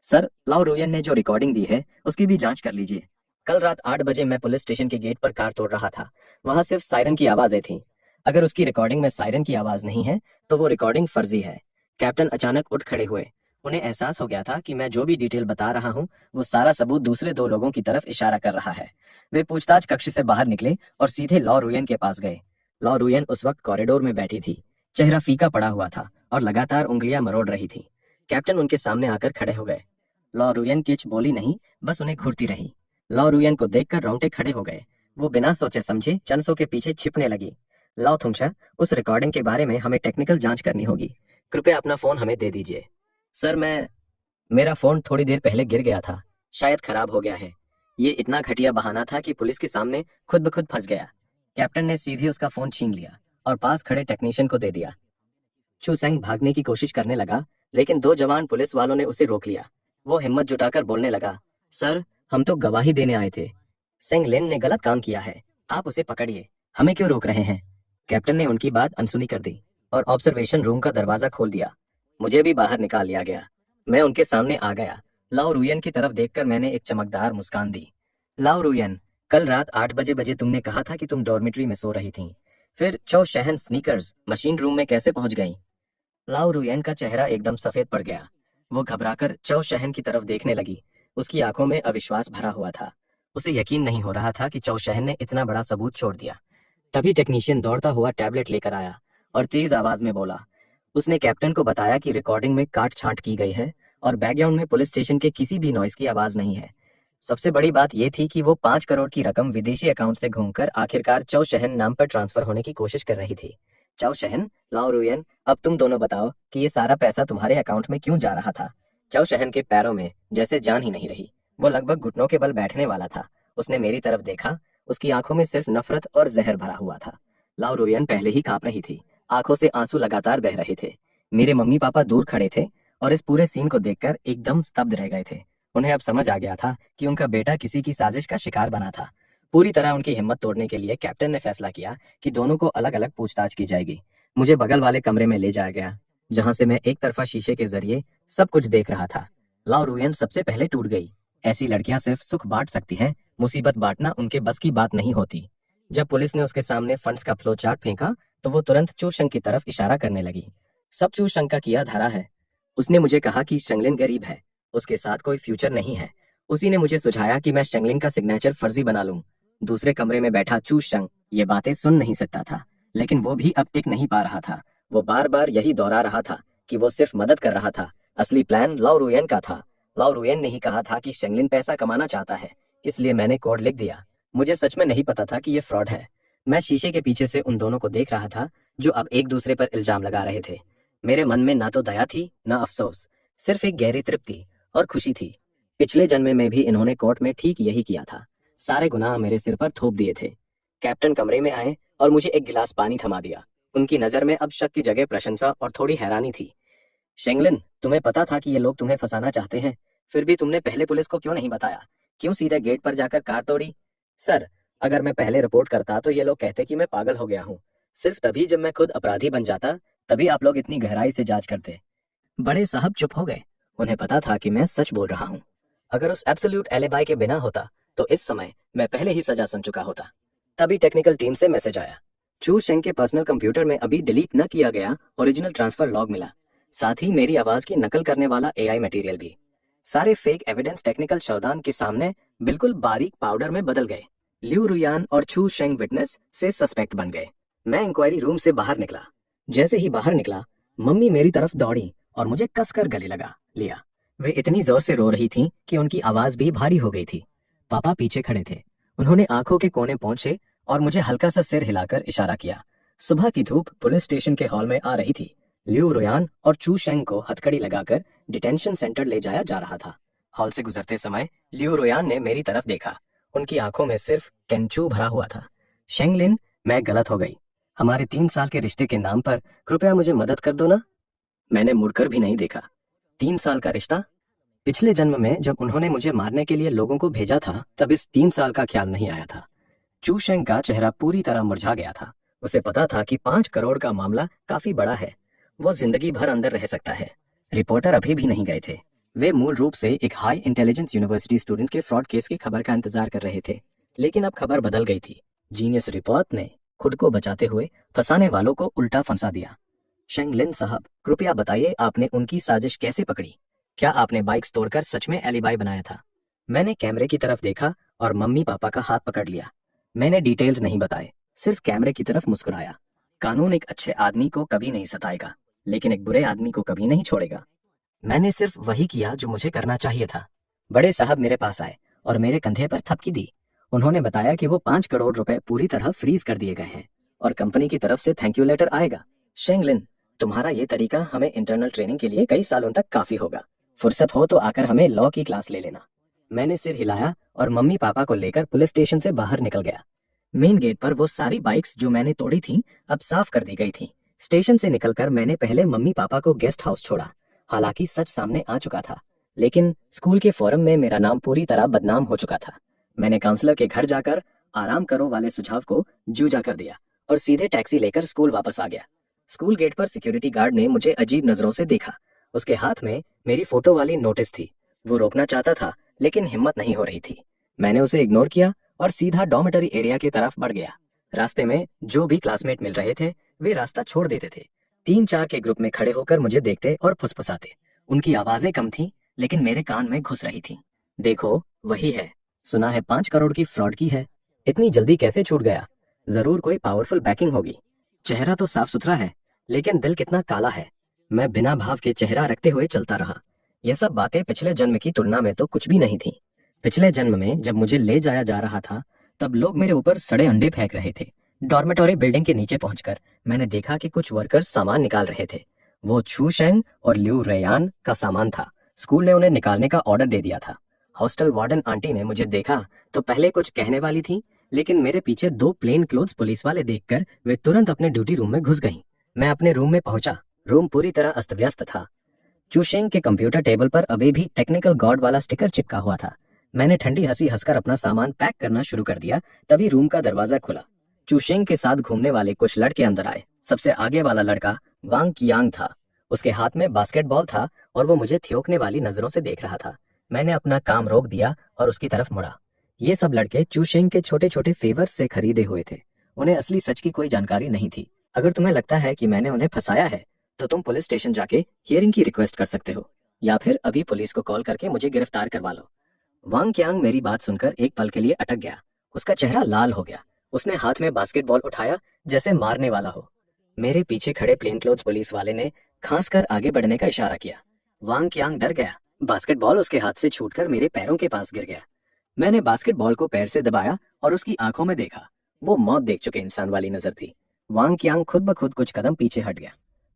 सर, लाओ रुयन ने जो रिकॉर्डिंग दी है उसकी भी जांच कर लीजिए। कल रात 8 बजे मैं पुलिस स्टेशन के गेट पर कार तोड़ रहा था। वहां सिर्फ सायरन की आवाजें थीं। अगर उसकी रिकॉर्डिंग में सायरन की आवाज नहीं है तो वो रिकॉर्डिंग फर्जी है। कैप्टन अचानक उठ खड़े हुए। उन्हें एहसास हो गया था कि मैं जो भी डिटेल बता रहा हूँ वो सारा सबूत दूसरे दो लोगों की तरफ इशारा कर रहा है। वे पूछताछ कक्ष से बाहर निकले और सीधे लॉ रुयन के पास गए। लॉ रुयन उस वक्त कॉरिडोर में बैठी थी। चेहरा फीका पड़ा हुआ था और लगातार उंगलियां मरोड़ रही थी। कैप्टन उनके सामने आकर खड़े हो गए। लॉ रुयन कुछ बोली नहीं, बस उन्हें घूरती रही। लॉ रुयन को देखकर रोंगटे खड़े हो गए। वो बिना सोचे समझे चंसों के पीछे छिपने लगी। लॉ थुमशा, उस रिकॉर्डिंग के बारे में हमें टेक्निकल जांच करनी होगी। कृपया अपना फोन हमें दे दीजिए। सर, मेरा फोन थोड़ी देर पहले गिर गया था, शायद खराब हो गया है। ये इतना घटिया बहाना था कि पुलिस के सामने खुद ब खुद फंस गया। कैप्टन ने सीधे उसका फोन छीन लिया और पास खड़े टेक्नीशियन को दे दिया। चू सेंग भागने की कोशिश करने लगा, लेकिन दो जवान पुलिस वालों ने उसे रोक लिया। वो हिम्मत जुटाकर बोलने लगा, सर, हम तो गवाही देने आए थे। सेंग लिन ने गलत काम किया है, आप उसे पकड़िए। हमें क्यों रोक रहे हैं? कैप्टन ने उनकी बात अनसुनी कर दी और ऑब्जर्वेशन रूम का दरवाजा खोल दिया। मुझे भी बाहर निकाल लिया गया। मैं उनके सामने आ गया। लाओ रुयन की तरफ देखकर मैंने एक चमकदार मुस्कान दी। लाओ रुयन, कल रात 8 बजे तुमने कहा था कि तुम डॉर्मेट्री में सो रही थीं। फिर चौ शहन स्नीकर्स मशीन रूम में कैसे पहुंच गईं? लाओ रुयन का चेहरा एकदम सफेद पड़ गया। वो घबराकर चौ शहन की तरफ देखने लगी। उसकी आंखों में अविश्वास भरा हुआ था। उसे यकीन नहीं हो रहा था कि चौ शहन ने इतना बड़ा सबूत छोड़ दिया। तभी टेक्नीशियन दौड़ता हुआ टैबलेट लेकर आया और तेज आवाज में बोला। उसने कैप्टन को बताया कि रिकॉर्डिंग में काट छांट की गई है और बैकग्राउंड में पुलिस स्टेशन के किसी भी नॉइस की आवाज नहीं है। सबसे बड़ी बात यह थी कि वो 5 करोड़ की रकम विदेशी अकाउंट से घूमकर आखिरकार चौ शहन नाम पर ट्रांसफर होने की कोशिश कर रही थी। चौ शहन, लाओ रुयन, अब तुम दोनों बताओ कि ये सारा पैसा तुम्हारे अकाउंट में क्यों जा रहा था? चौ शहन के पैरों में जैसे जान ही नहीं रही। वो लगभग घुटनों के बल बैठने वाला था। उसने मेरी तरफ देखा। उसकी आंखों में सिर्फ नफरत और जहर भरा हुआ था। लाओ रुयन पहले ही कांप रही थी। आंखों से आंसू लगातार बह रहे थे। मेरे मम्मी पापा दूर खड़े थे और इस पूरे सीन को देखकर एकदम स्तब्ध रह गए थे। उन्हें अब समझ आ गया था कि उनका बेटा किसी की साजिश का शिकार बना था। पूरी तरह उनकी हिम्मत तोड़ने के लिए कैप्टन ने फैसला किया कि दोनों को अलग अलग पूछताछ की जाएगी। मुझे बगल वाले कमरे में ले जाया गया, जहां से मैं एक तरफा शीशे के जरिए सब कुछ देख रहा था। लाओ रुयन सबसे पहले टूट गई। ऐसी लड़कियां सिर्फ सुख बांट सकती हैं, मुसीबत बांटना उनके बस की बात नहीं होती। जब पुलिस ने उसके सामने फंड्स का फ्लो चार्ट फेंका तो वो तुरंत चूशंग की तरफ इशारा करने लगी। सब चूशंग का किया धरा है। उसने मुझे कहा कि शंगलिन गरीब है, उसके साथ कोई फ्यूचर नहीं है। उसी ने मुझे सुझाया कि मैं शंगलिन का सिग्नेचर फर्जी बना लूं। दूसरे कमरे में बैठा चूशंग ये बातें सुन नहीं सकता था, लेकिन वो भी अब टिक नहीं पा रहा था। वो बार बार यही दोहरा रहा था कि वो सिर्फ मदद कर रहा था। असली प्लान लाओ रुयन का था। लाओ रुयन ने ही कहा था कि शंगलिन पैसा कमाना चाहता है, इसलिए मैंने कोड लिख दिया। मुझे सच में नहीं पता था कि ये फ्रॉड है। मैं शीशे के पीछे से उन दोनों को देख रहा था जो अब एक दूसरे पर इल्जाम लगा रहे थे। मेरे मन में ना तो दया थी ना अफसोस, सिर्फ एक गहरी तृप्ति और खुशी थी। पिछले जन्म में भी इन्होंने कोर्ट में ठीक यही किया था। सारे गुनाह मेरे सिर पर थोप दिए थे। कैप्टन कमरे में आए और मुझे एक गिलास पानी थमा दिया। उनकी नजर में अब शक की जगह प्रशंसा और थोड़ी हैरानी थी। शेंगलिन, तुम्हें पता था कि ये लोग तुम्हें फंसाना चाहते हैं, फिर भी तुमने पहले पुलिस को क्यों नहीं बताया? क्यों सीधे गेट पर जाकर कार तोड़ी? सर, अगर मैं पहले रिपोर्ट करता तो ये लोग कहते कि मैं पागल हो गया हूँ। सिर्फ तभी जब मैं खुद अपराधी बन जाता तभी आप लोग इतनी गहराई से जांच करते। बड़े साहब चुप हो गए। उन्हें पता था कि मैं सच बोल रहा हूँ। अगर उस एब्सोल्यूट एलिबाई के बिना होता तो इस समय मैं पहले ही सजा सुन चुका होता। तभी टेक्निकल टीम से मैसेज आया। चू शेंग के पर्सनल कंप्यूटर में अभी डिलीट न किया गया ओरिजिनल ट्रांसफर लॉग मिला, साथ ही मेरी आवाज की नकल करने वाला एआई मटेरियल भी। सारे फेक एविडेंस टेक्निकल शवदान के सामने बिल्कुल बारीक पाउडर में बदल गए। लिू रुयान और चू शेंग विटनेस से सस्पेक्ट बन गए। मैं इंक्वायरी रूम से बाहर निकला। जैसे ही बाहर निकला, मम्मी मेरी तरफ दौड़ी और मुझे कसकर गले लगा लिया। वे इतनी जोर से रो रही थीं कि उनकी आवाज भी भारी हो गई थी। पापा पीछे खड़े थे। उन्होंने आंखों के कोने पहुंचे और मुझे हल्का सा सिर हिलाकर इशारा किया। सुबह की धूप पुलिस स्टेशन के हॉल में आ रही थी। लिू रुयान और चू शेंग को हथकड़ी लगाकर डिटेंशन सेंटर ले जाया जा रहा था। हॉल से गुजरते समय लिू रुयान ने मेरी तरफ देखा। उनकी आंखों में सिर्फ केंचू भरा हुआ था। शेंगलिन, मैं गलत हो गई। हमारे 3 साल के रिश्ते के नाम पर कृपया मुझे मदद कर दो ना। मैंने मुड़कर भी नहीं देखा। 3 साल का रिश्ता? पिछले जन्म में जब उन्होंने मुझे मारने के लिए लोगों को भेजा था तब इस 3 साल का ख्याल नहीं आया था। चू शेंग का चेहरा पूरी तरह मुरझा गया था। उसे पता था कि 5 करोड़ का मामला काफी बड़ा है। वो जिंदगी भर अंदर रह सकता है। रिपोर्टर अभी भी नहीं गए थे। वे मूल रूप से एक हाई इंटेलिजेंस यूनिवर्सिटी स्टूडेंट के फ्रॉड केस की खबर का इंतजार कर रहे थे, लेकिन अब खबर बदल गई थी। जीनियस रिपोर्ट ने खुद को बचाते हुए फंसाने वालों को उल्टा फंसा दिया। शेंगलिन साहब, कृपया बताइए आपने उनकी साजिश कैसे पकड़ी? क्या आपने बाइक्स तोड़कर सच में एलिबाई बनाया था? मैंने कैमरे की तरफ देखा और मम्मी पापा का हाथ पकड़ लिया। मैंने डिटेल्स नहीं बताए, सिर्फ कैमरे की तरफ मुस्कुराया। कानून एक अच्छे आदमी को कभी नहीं सताएगा, लेकिन एक बुरे आदमी को कभी नहीं छोड़ेगा। मैंने सिर्फ वही किया जो मुझे करना चाहिए था। बड़े साहब मेरे पास आए और मेरे कंधे पर थपकी दी। उन्होंने बताया कि वो 5 करोड़ रुपए पूरी तरह फ्रीज कर दिए गए हैं और कंपनी की तरफ से थैंक यू लेटर आएगा। शेंगलिन, तुम्हारा ये तरीका हमें इंटरनल ट्रेनिंग के लिए कई सालों तक काफी होगा। फुर्सत हो तो आकर हमें लॉ की क्लास ले लेना। मैंने सिर हिलाया और मम्मी पापा को लेकर पुलिस स्टेशन से बाहर निकल गया। मेन गेट पर वो सारी बाइक्स जो मैंने तोड़ी थी अब साफ कर दी गई थी। स्टेशन से निकलकर मैंने पहले मम्मी पापा को गेस्ट हाउस छोड़ा। हालांकि सच सामने आ चुका था, लेकिन स्कूल के फोरम में मेरा नाम पूरी तरह बदनाम हो चुका था। मैंने काउंसलर के घर जाकर आराम करो वाले सुझाव को जूजा कर दिया और सीधे टैक्सी लेकर स्कूल वापस आ गया। स्कूल गेट पर सिक्योरिटी गार्ड ने मुझे अजीब नजरों से देखा। उसके हाथ में मेरी फोटो वाली नोटिस थी। वो रोकना चाहता था, लेकिन हिम्मत नहीं हो रही थी। मैंने उसे इग्नोर किया और सीधा डॉर्मेटरी एरिया की तरफ बढ़ गया। रास्ते में जो भी क्लासमेट मिल रहे थे वे रास्ता छोड़ देते थे। 3-4 के ग्रुप में खड़े होकर मुझे देखते और फुसफुसाते। उनकी आवाजें कम थीं, लेकिन मेरे कान में घुस रही थीं। देखो, वही है, सुना है 5 करोड़ की फ्रॉड की है। इतनी जल्दी कैसे छूट गया? जरूर कोई पावरफुल बैकिंग होगी। चेहरा तो साफ सुथरा है, लेकिन दिल कितना काला है। मैं बिना भाव के चेहरा रखते हुए चलता रहा। यह सब बातें पिछले जन्म की तुलना में तो कुछ भी नहीं थी। पिछले जन्म में जब मुझे ले जाया जा रहा था, तब लोग मेरे ऊपर सड़े अंडे फेंक रहे थे। डॉर्मेटोरी बिल्डिंग के नीचे पहुंचकर मैंने देखा कि कुछ वर्कर्स सामान निकाल रहे थे। वो छू शेंग और ल्यू रेयान का सामान था। स्कूल ने उन्हें निकालने का ऑर्डर दे दिया था। हॉस्टल वार्डन आंटी ने मुझे देखा तो पहले कुछ कहने वाली थी, लेकिन मेरे पीछे 2 प्लेन क्लोथ्स पुलिस वाले देखकर वे तुरंत अपने ड्यूटी रूम में घुस गईं। मैं अपने रूम में पहुंचा। रूम पूरी तरह अस्त व्यस्त था। चूशेंग के कंप्यूटर टेबल पर अभी भी टेक्निकल गॉड वाला स्टिकर चिपका हुआ था। मैंने ठंडी हंसी हंसकर अपना सामान पैक करना शुरू कर दिया। तभी रूम का दरवाजा खुला। चूशेंग के साथ घूमने वाले कुछ लड़के अंदर आए। सबसे आगे वाला लड़का वांग कियांग था। उसके हाथ में बास्केटबॉल था और वो मुझे थियोकने वाली नजरों से देख रहा था। मैंने अपना काम रोक दिया और उसकी तरफ मुड़ा। ये सब लड़के चूशेंग के छोटे छोटे फेवर्स से खरीदे हुए थे। उन्हें असली सच की कोई जानकारी नहीं थी। अगर तुम्हें लगता है कि मैंने उन्हें फंसाया है, तो तुम पुलिस स्टेशन जाके हियरिंग की रिक्वेस्ट कर सकते हो, या फिर अभी पुलिस को कॉल करके मुझे गिरफ्तार करवा लो। वांग क्यांग मेरी बात सुनकर एक पल के लिए अटक गया। उसका चेहरा लाल हो गया। उसने हाथ में बास्केटबॉल उठाया जैसे मारने वाला हो। मेरे पीछे खड़े प्लेन क्लोथ्स पुलिस वाले ने खांस कर आगे बढ़ने का इशारा किया। वांग क्यांग डर गया। बास्केटबॉल उसके हाथ से छूटकर मेरे पैरों के पास गिर गया। मैंने बास्केटबॉल को पैर से दबाया और उसकी आंखों में देखा। वो मौत देख चुके इंसान वाली नजर थी। वांग क्यांग खुद ब खुद कुछ कदम पीछे हट गया।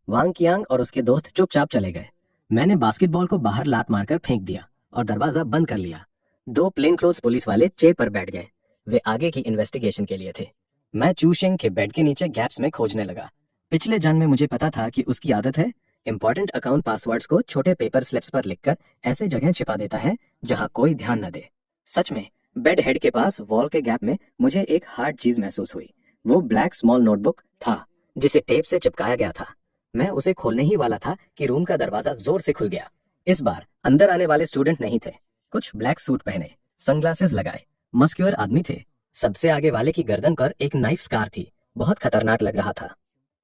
वांग कियांग और उसके दोस्त चुपचाप चले गए। मैंने बास्केटबॉल को बाहर लात मारकर फेंक दिया और दरवाजा बंद कर लिया। 2 प्लेन क्लोथ्स पुलिस वाले चेयर पर बैठ गए। वे आगे की इन्वेस्टिगेशन के लिए थे। मैं चूशेंग के बेड के नीचे गैप्स में खोजने लगा। पिछले जन्म में मुझे पता था कि उसकी आदत है इंपॉर्टेंट अकाउंट पासवर्ड्स को छोटे पेपर स्लिप्स पर लिखकर ऐसे जगह छिपा देता है जहां कोई ध्यान न दे। सच में बेड हेड के पास वॉल के गैप में मुझे एक हार्ड चीज महसूस हुई। वो ब्लैक स्मॉल नोटबुक था जिसे टेप से चिपकाया गया था। मैं उसे खोलने ही वाला था कि रूम का दरवाजा जोर से खुल गया। इस बार अंदर आने वाले स्टूडेंट नहीं थे। कुछ ब्लैक सूट पहने, सनग्लासेस लगाए, मस्क्यूलर आदमी थे। सबसे आगे वाले की गर्दन पर एक नाइफ स्कार थी। बहुत खतरनाक लग रहा था।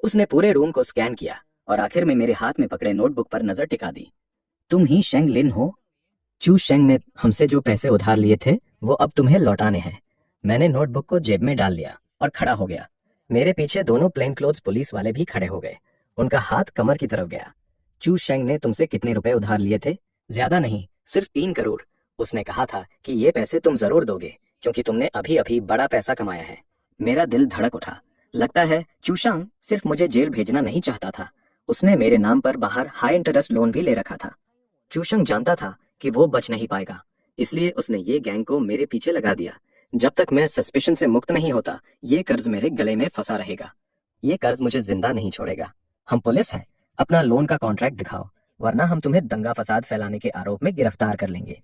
उसने पूरे रूम को स्कैन किया और आखिर में मेरे हाथ में पकड़े नोटबुक पर नजर टिका दी। तुम ही शेंग लिन हो? चू शेंग ने हमसे जो पैसे उधार लिए थे वो अब तुम्हें लौटाने हैं। मैंने नोटबुक को जेब में डाल लिया और खड़ा हो गया। मेरे पीछे दोनों प्लेन क्लोथ्स पुलिस वाले भी खड़े हो गए। उनका हाथ कमर की तरफ गया। चू शेंग ने तुमसे कितने रुपए उधार लिए थे? ज्यादा नहीं, सिर्फ 3 करोड़। उसने कहा था कि ये पैसे तुम जरूर दोगे क्योंकि तुमने अभी अभी बड़ा पैसा कमाया है। मेरा दिल धड़क उठा। लगता है चूशांग सिर्फ मुझे जेल भेजना नहीं चाहता था, उसने मेरे नाम पर बाहर हाई इंटरेस्ट लोन भी ले रखा था। चूशंग जानता था कि वो बच नहीं पाएगा, इसलिए उसने ये गैंग को मेरे पीछे लगा दिया। जब तक मैं सस्पिशन से मुक्त नहीं होता, ये कर्ज मेरे गले में फंसा रहेगा। ये कर्ज मुझे जिंदा नहीं छोड़ेगा। हम पुलिस हैं, अपना लोन का कॉन्ट्रैक्ट दिखाओ, वरना हम तुम्हें दंगा फसाद फैलाने के आरोप में गिरफ्तार कर लेंगे।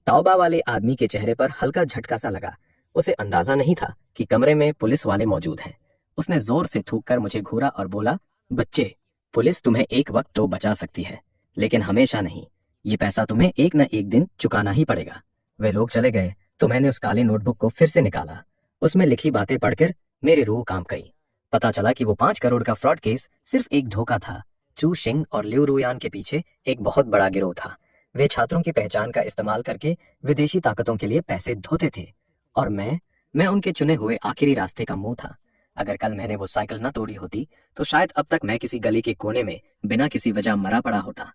तौबा वाले आदमी के चेहरे पर हल्का झटका सा लगा। उसे अंदाजा नहीं था कि कमरे में पुलिस वाले मौजूद हैं। उसने जोर से थूक कर मुझे घूरा और बोला, बच्चे, पुलिस तुम्हें एक वक्त तो बचा सकती है, लेकिन हमेशा नहीं, ये पैसा तुम्हें एक न एक दिन चुकाना ही पड़ेगा। वे लोग चले गए तो मैंने उस काले नोटबुक को फिर से निकाला। उसमें लिखी बातें पढ़कर मेरी रूह कांप गई। पता चला कि वो 5 करोड़ का फ्रॉड केस सिर्फ एक धोखा था। चू शिंग और लिू रुयान के पीछे एक बहुत बड़ा गिरोह था। वे छात्रों की पहचान का इस्तेमाल करके विदेशी ताकतों के लिए पैसे धोते थे, और मैं उनके चुने हुए आखिरी रास्ते का मुंह था। अगर कल मैंने वो साइकिल न तोड़ी होती तो शायद अब तक मैं किसी गली के कोने में बिना किसी वजह मरा पड़ा होता।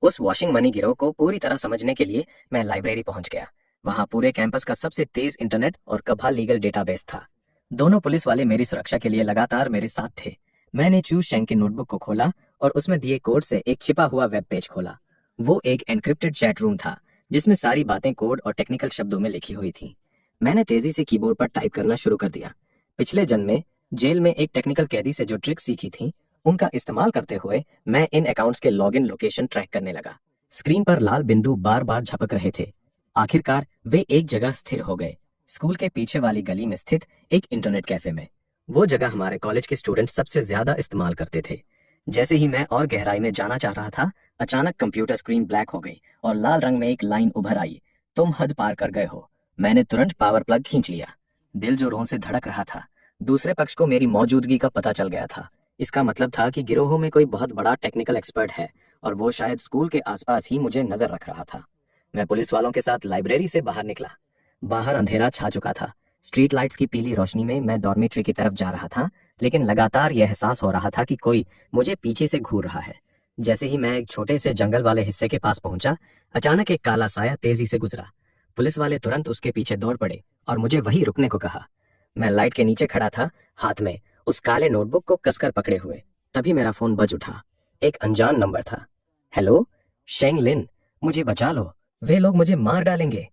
उस वॉशिंग मनी गिरोह को पूरी तरह समझने के लिए मैं लाइब्रेरी पहुंच गया। वहां पूरे कैंपस का सबसे तेज इंटरनेट और कभा लीगल डेटाबेस था। दोनों पुलिस वाले मेरी सुरक्षा के लिए लगातार मेरे साथ थे। मैंने चू शेंग की नोटबुक को खोला और उसमें दिए कोड से एक छिपा हुआ वेब पेज खोला। वो एक एन्क्रिप्टेड चैट रूम था जिसमें सारी बातें कोड और टेक्निकल शब्दों में लिखी हुई थी। मैंने तेजी से कीबोर्ड पर टाइप करना शुरू कर दिया। पिछले जन्म में जेल में एक टेक्निकल कैदी से जो ट्रिक सीखी थी, उनका इस्तेमाल करते हुए मैं इन अकाउंट्स के लॉगिन लोकेशन ट्रैक करने लगा। स्क्रीन पर लाल बिंदु बार बार झपक रहे थे। आखिरकार वे एक जगह स्थिर हो गए, स्कूल के पीछे वाली गली में स्थित एक इंटरनेट कैफे में। वो जगह हमारे कॉलेज के स्टूडेंट सबसे ज्यादा इस्तेमाल करते थे। जैसे ही मैं और गहराई में जाना चाह रहा था, अचानक कंप्यूटर स्क्रीन ब्लैक हो गई और लाल रंग में एक लाइन उभर आई, तुम हद पार कर गए हो। मैंने तुरंत पावर प्लग खींच लिया। दिल जोरों से धड़क रहा था। दूसरे पक्ष को मेरी मौजूदगी का पता चल गया था। इसका मतलब था कि गिरोह में कोई बहुत बड़ा टेक्निकल एक्सपर्ट है और वो शायद स्कूल के आसपास ही मुझे नजर रख रहा था। मैं पुलिस वालों के साथ लाइब्रेरी से बाहर निकला। बाहर अंधेरा छा चुका था। स्ट्रीट लाइट्स की पीली रोशनी में मैं डॉर्मेट्री की तरफ जा रहा था, लेकिन लगातार यह एहसास हो रहा था कि कोई मुझे पीछे से घूर रहा है। जैसे ही मैं एक छोटे से जंगल वाले हिस्से के पास पहुंचा, अचानक एक काला साया तेजी से गुजरा। पुलिस वाले तुरंत उसके पीछे दौड़ पड़े और मुझे वहीं रुकने को कहा। मैं लाइट के नीचे खड़ा था, हाथ में उस काले नोटबुक को कसकर पकड़े हुए। तभी मेरा फोन बज उठा। एक अनजान नंबर था। हेलो, शेंग लिन, मुझे बचा लो, वे लोग मुझे मार डालेंगे।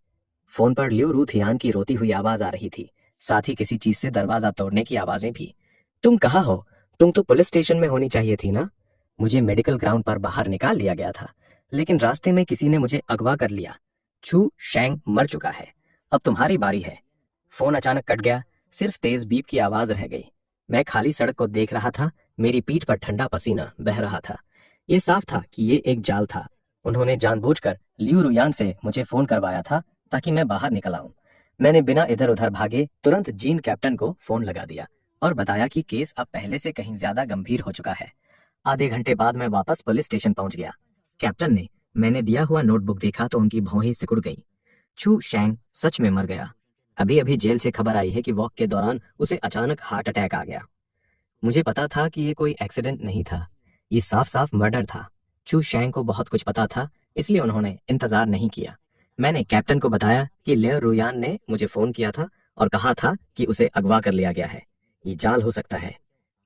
फोन पर लिu रूथियान की रोती हुई आवाज आ रही थी, साथ ही किसी चीज से दरवाजा तोड़ने की आवाजें भी। तुम कहाँ हो? तुम तो पुलिस स्टेशन में होनी चाहिए थी ना। मुझे मेडिकल ग्राउंड पर बाहर निकाल लिया गया था, लेकिन रास्ते में किसी ने मुझे अगवा कर लिया। चू शेंग मर चुका है, अब तुम्हारी बारी है। फोन अचानक कट गया, सिर्फ तेज बीप की आवाज रह गई। मैं खाली सड़क को देख रहा था, मेरी पीठ पर ठंडा पसीना बह रहा था। ये साफ था कि ये एक जाल था। उन्होंने जानबूझकर लिu रुयान से मुझे फोन करवाया था ताकि मैं बाहर निकल आऊं। मैंने बिना इधर उधर भागे तुरंत जीन कैप्टन को फोन लगा दिया और बताया कि केस अब पहले से कहीं ज्यादा गंभीर हो चुका है। आधे घंटे बाद मैं वापस पुलिस स्टेशन पहुंच गया। कैप्टन ने मैंने दिया हुआ नोटबुक देखा तो उनकी भौहें सिकुड़ गई। चू शेंग सच में मर गया। अभी अभी जेल से खबर आई है कि वॉक के दौरान उसे अचानक हार्ट अटैक आ गया। मुझे पता था कि ये कोई एक्सीडेंट नहीं था, ये साफ साफ मर्डर था। चू शेंग को बहुत कुछ पता था, इसलिए उन्होंने इंतजार नहीं किया। मैंने कैप्टन को बताया कि लिu रुयान ने मुझे फोन किया था और कहा था कि उसे अगवा कर लिया गया है, ये जाल हो सकता है।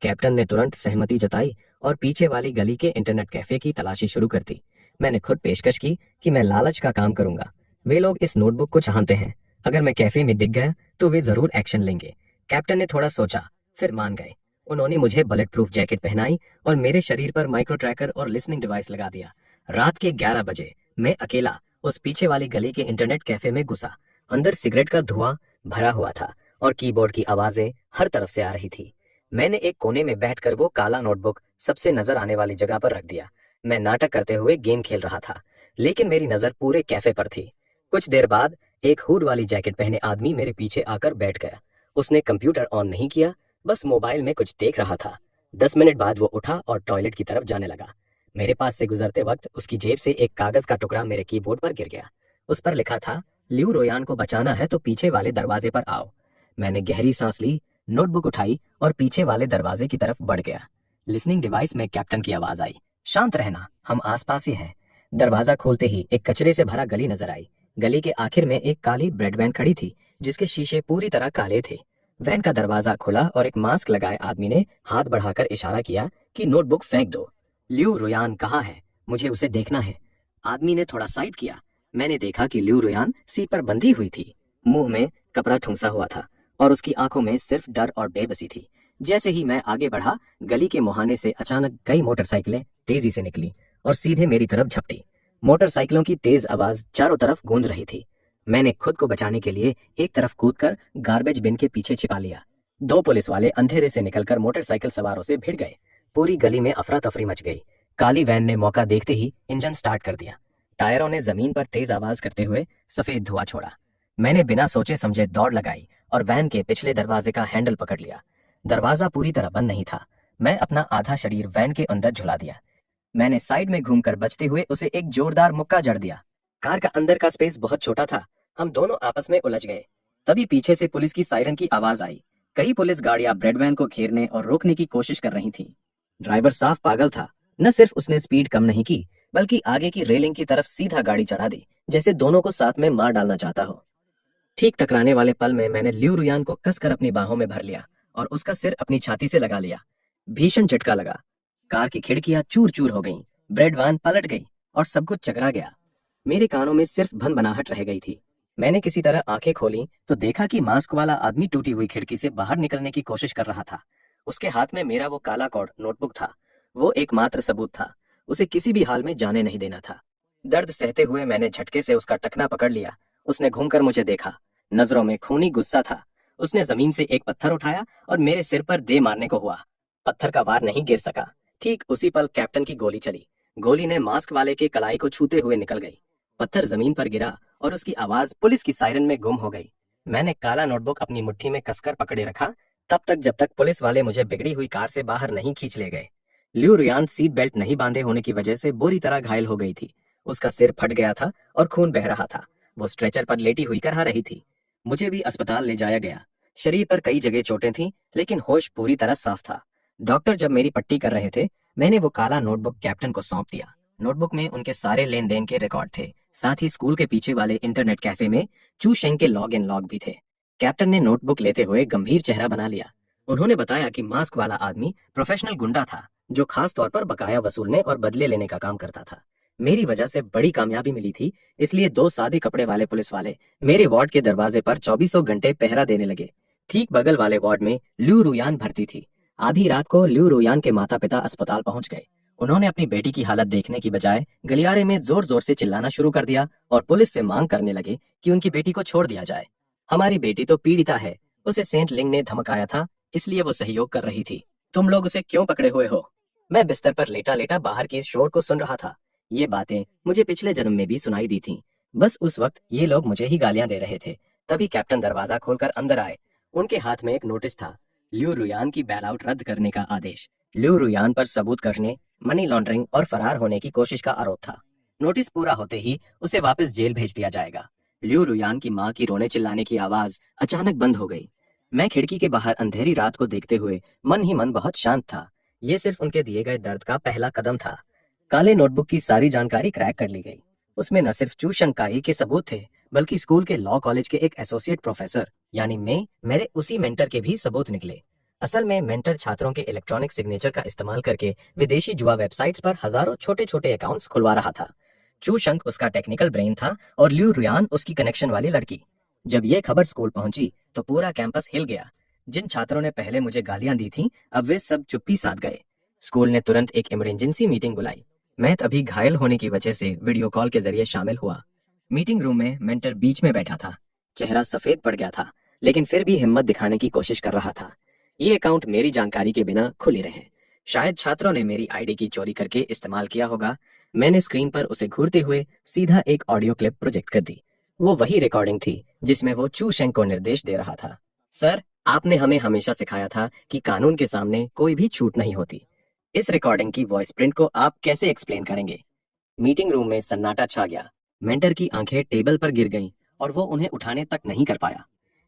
कैप्टन ने तुरंत सहमति जताई और पीछे वाली गली के इंटरनेट कैफे की तलाशी शुरू कर दी। मैंने खुद पेशकश की कि मैं लालच का काम करूंगा। वे लोग इस नोटबुक को चाहते हैं, अगर मैं कैफे में दिख गया तो वे जरूर एक्शन लेंगे। कैप्टन ने थोड़ा सोचा, फिर मान गए। उन्होंने मुझे बुलेट प्रूफ जैकेट पहनाई और मेरे शरीर पर माइक्रो ट्रैकर और लिसनिंग डिवाइस लगा दिया। रात के 11 बजे मैं अकेला उस पीछे वाली गली के इंटरनेट कैफे में घुसा। अंदर सिगरेट का धुआं भरा हुआ था और कीबोर्ड की आवाजें हर तरफ से आ रही थी। मैंने एक कोने में बैठकर वो काला नोटबुक सबसे नजर आने वाली जगह पर रख दिया। मैं नाटक करते हुए गेम खेल रहा था, लेकिन मेरी नजर पूरे कैफे पर थी। कुछ देर बाद एक हुड वाली जैकेट पहने आदमी मेरे पीछे आकर बैठ गया। उसने कंप्यूटर ऑन नहीं किया, बस मोबाइल में कुछ देख रहा था। 10 मिनट बाद वो उठा और टॉयलेट की तरफ जाने लगा। मेरे पास से गुजरते वक्त उसकी जेब से एक कागज का टुकड़ा मेरे कीबोर्ड पर गिर गया। उस पर लिखा था, लिu रुयान को बचाना है तो पीछे वाले दरवाजे पर आओ। मैंने गहरी सांस ली, नोटबुक उठाई और पीछे वाले दरवाजे की तरफ बढ़ गया। लिसनिंग डिवाइस में कैप्टन की आवाज आई, शांत रहना, हम आसपास ही हैं। दरवाजा खोलते ही एक कचरे से भरा गली नजर आई। गली के आखिर में एक काली ब्रेड वैन खड़ी थी जिसके शीशे पूरी तरह काले थे। वैन का दरवाजा खुला और एक मास्क लगाए आदमी ने हाथ बढ़ाकर इशारा किया कि नोटबुक फेंक दो। लिu रुयान कहाँ है? मुझे उसे देखना है। आदमी ने थोड़ा साइड किया। मैंने देखा कि लिu रुयान सीट पर बंधी हुई थी, मुंह में कपड़ा ठुंसा हुआ था और उसकी आंखों में सिर्फ डर और बेबसी थी। जैसे ही मैं आगे बढ़ा, गली के मुहाने से अचानक कई मोटरसाइकिलें तेजी से निकली और सीधे मेरी तरफ झपटी। मोटरसाइकिलों की तेज आवाज चारों तरफ गूंज रही थी। मैंने खुद को बचाने के लिए एक तरफ कूदकर गार्बेज बिन के पीछे छिपा लिया। 2 पुलिस वाले अंधेरे से निकलकर मोटरसाइकिल सवारों से भिड़ गए। पूरी गली में अफरा तफरी मच गई। काली वैन ने मौका देखते ही इंजन स्टार्ट कर दिया। टायरों ने जमीन पर तेज आवाज करते हुए सफेद धुआं छोड़ा। मैंने बिना सोचे समझे दौड़ लगाई और वैन के पिछले दरवाजे का हैंडल पकड़ लिया। दरवाजा पूरी तरह बंद नहीं था। मैं अपना आधा शरीर वैन के अंदर झुला दिया। मैंने साइड में घूमकर बचते हुए उसे एक जोरदार मुक्का जड़ दिया। कार का अंदर का स्पेस बहुत छोटा था। हम दोनों आपस में उलझ गए। तभी पीछे से पुलिस की सायरन की आवाज आई। कई पुलिस गाड़ियां ब्रेड वैन को घेरने और रोकने की कोशिश कर रही थीं। ड्राइवर साफ पागल था। न सिर्फ उसने स्पीड कम नहीं की, बल्कि आगे की रेलिंग की तरफ सीधा गाड़ी चढ़ा दी, जैसे दोनों को साथ में मार डालना चाहता हो। ठीक टकराने वाले पल में मैंने लियू रुयान को कसकर अपनी बाहों में भर लिया और उसका सिर अपनी छाती से लगा लिया। भीषण झटका लगा। कार की खिड़कियां चूर चूर हो गईं, ब्रेड वैन पलट गई और सब कुछ चकरा गया। मेरे कानों में सिर्फ भनभनाहट रह गई थी। मैंने किसी तरह आंखें खोली तो देखा कि मास्क वाला आदमी टूटी हुई खिड़की से बाहर निकलने की कोशिश कर रहा था। उसके हाथ में मेरा वो काला कॉर्ड नोटबुक था। वो एकमात्र सबूत था। उसे किसी भी हाल में जाने नहीं देना था। दर्द सहते हुए मैंने झटके से उसका टखना पकड़ लिया। उसने घूमकर मुझे देखा। नजरों में खूनी गुस्सा था। उसने जमीन से एक पत्थर उठाया और मेरे सिर पर दे मारने को हुआ। पत्थर का वार नहीं गिर सका। ठीक उसी पल कैप्टन की गोली चली। गोली ने मास्क वाले के कलाई को छूते हुए निकल गई। पत्थर जमीन पर गिरा और उसकी आवाज पुलिस की सायरन में गुम हो गई। मैंने काला नोटबुक अपनी मुट्ठी में कसकर पकड़े रखा, तब तक जब तक पुलिस वाले मुझे बिगड़ी हुई कार से बाहर नहीं खींच ले गए। लियू रुयान सीट बेल्ट नहीं बांधे होने की वजह से बुरी तरह घायल हो गई थी। उसका सिर फट गया था और खून बह रहा था। वो स्ट्रेचर पर लेटी हुई करहा रही थी। मुझे भी अस्पताल ले जाया गया। शरीर पर कई जगह चोटें थीं, लेकिन होश पूरी तरह साफ था। डॉक्टर जब मेरी पट्टी कर रहे थे, मैंने वो काला नोटबुक कैप्टन को सौंप दिया। नोटबुक में उनके सारे लेन देन के रिकॉर्ड थे। साथ ही स्कूल के पीछे वाले इंटरनेट कैफे में चू शेंग के लॉग इन लॉग भी थे। कैप्टन ने नोटबुक लेते हुए गंभीर चेहरा बना लिया। उन्होंने बताया कि मास्क वाला आदमी प्रोफेशनल गुंडा था, जो खास तौर पर बकाया वसूलने और बदले लेने का काम करता था। मेरी वजह से बड़ी कामयाबी मिली थी, इसलिए दो सादे कपड़े वाले पुलिस वाले मेरे वार्ड के दरवाजे पर 24 घंटे पहरा देने लगे। ठीक बगल वाले वार्ड में लियू रुयान भर्ती थी। आधी रात को लियू रुयान के माता पिता अस्पताल पहुंच गए। उन्होंने अपनी बेटी की हालत देखने की बजाय गलियारे में जोर जोर से चिल्लाना शुरू कर दिया और पुलिस से मांग करने लगे कि उनकी बेटी को छोड़ दिया जाए। हमारी बेटी तो पीड़िता है, उसे सेंट लिंग ने धमकाया था, इसलिए वो सहयोग कर रही थी। तुम लोग उसे क्यों पकड़े हुए हो? मैं बिस्तर पर लेटा लेटा बाहर की इस शोर को सुन रहा था। ये बातें मुझे पिछले जन्म में भी सुनाई दी थीं। बस उस वक्त ये लोग मुझे ही गालियां दे रहे थे। तभी कैप्टन दरवाजा खोलकर अंदर आए। उनके हाथ में एक नोटिस था, लियू रुयान की बैल आउट रद्द करने का आदेश। लियू रुयान पर सबूत करने, मनी लॉन्ड्रिंग और फरार होने की कोशिश का आरोप था। नोटिस पूरा होते ही उसे वापस जेल भेज दिया जाएगा। लियू रुयान की मां की रोने चिल्लाने की आवाज अचानक बंद हो गई। मैं खिड़की के बाहर अंधेरी रात को देखते हुए मन ही मन बहुत शांत था। ये सिर्फ उनके दिए गए दर्द का पहला कदम था। काले नोटबुक की सारी जानकारी क्रैक कर ली गई। उसमें न सिर्फ चू शंकाई के सबूत थे, बल्कि स्कूल के लॉ कॉलेज के एक एसोसिएट प्रोफेसर यानी मेरे उसी मेंटर के भी सबूत निकले। असल में मेंटर छात्रों के इलेक्ट्रॉनिक सिग्नेचर का इस्तेमाल करके विदेशी जुआ वेबसाइट्स पर हजारों छोटे छोटे अकाउंट्स खुलवा रहा था। चू शंक उसका टेक्निकल ब्रेन था और लियू रुयान उसकी कनेक्शन वाली लड़की। जब ये खबर स्कूल पहुंची तो पूरा कैंपस हिल गया। जिन छात्रों ने पहले मुझे गालियां दी थीं, अब वे सब चुप्पी साध गए। स्कूल ने तुरंत एक इमरजेंसी मीटिंग बुलाई। मैं तभी घायल होने की वजह से वीडियो कॉल के जरिए शामिल हुआ। मीटिंग रूम में मेंटर बीच में बैठा था। चेहरा सफेद पड़ गया था, लेकिन फिर भी हिम्मत दिखाने की कोशिश कर रहा था। ये अकाउंट मेरी जानकारी के बिना खुले रहे। शायद छात्रों ने मेरी आईडी की चोरी करके इस्तेमाल किया होगा। मैंने स्क्रीन पर उसे घूरते हुए सीधा एक ऑडियो क्लिप प्रोजेक्ट कर दी। वो वही रिकॉर्डिंग थी जिसमें वो चू शेंग को निर्देश दे रहा था। सर, आपने हमें हमेशा सिखाया था कि कानून के सामने कोई भी छूट नहीं होती। इस रिकॉर्डिंग की वॉइस प्रिंट को आप कैसे एक्सप्लेन करेंगे? मीटिंग रूम में सन्नाटा छा गया। मेंटर की आंखें टेबल पर गिर गईं और वो उन्हें उठाने तक नहीं कर पाया।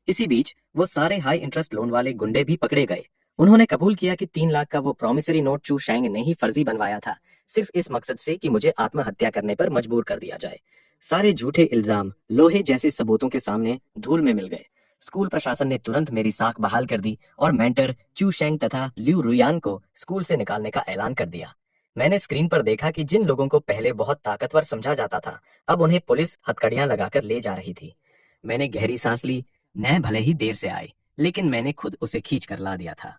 इसी बीच वो सारे हाई इंटरेस्ट लोन वाले गुंडे भी पकड़े गए। उन्होंने कबूल किया कि 3 लाख का वो प्रॉमिसरी नोट चू शेंग ने ही फर्जी बनवाया था, सिर्फ इस मकसद से कि मुझे आत्महत्या करने पर मजबूर कर दिया जाए। सारे झूठे इल्जाम लोहे जैसे सबूतों के सामने धूल में मिल गए। स्कूल प्रशासन ने तुरंत मेरी साख बहाल कर दी और मेंटर चू शेंग तथा लियू रुयान को स्कूल से निकालने का ऐलान कर दिया। मैंने स्क्रीन पर देखा कि जिन लोगों को पहले बहुत ताकतवर समझा जाता था, अब उन्हें पुलिस हथकड़ियां लगाकर ले जा रही थी। मैंने गहरी सांस ली। न्याय भले ही देर से आए, लेकिन मैंने खुद उसे खींच कर ला दिया था।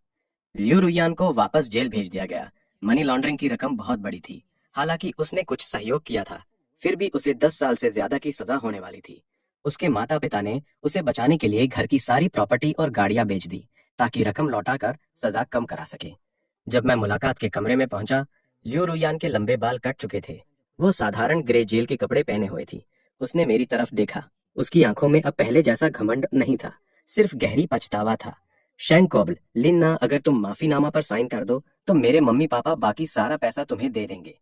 लियू रुयान को वापस जेल भेज दिया गया। मनी लॉन्ड्रिंग की रकम बहुत बड़ी थी। हालांकि उसने कुछ सहयोग किया था, फिर भी उसे 10 साल से ज्यादा की सजा होने वाली थी। उसके माता पिता ने उसे बचाने के लिए घर की सारी प्रॉपर्टी और गाड़ियां बेच दी, ताकि रकम लौटाकर सजा कम करा सके। जब मैं मुलाकात के कमरे में पहुंचा ल्यू रुयान के लंबे बाल कट चुके थे। वो साधारण ग्रे जेल के कपड़े पहने हुए थी। उसने मेरी तरफ देखा। उसकी आंखों में अब पहले जैसा घमंड नहीं था, सिर्फ गहरी पछतावा था। शैंक कोबल, लिन्ना, अगर तुम माफीनामा पर साइन कर दो तो मेरे मम्मी पापा बाकी सारा पैसा तुम्हें दे देंगे।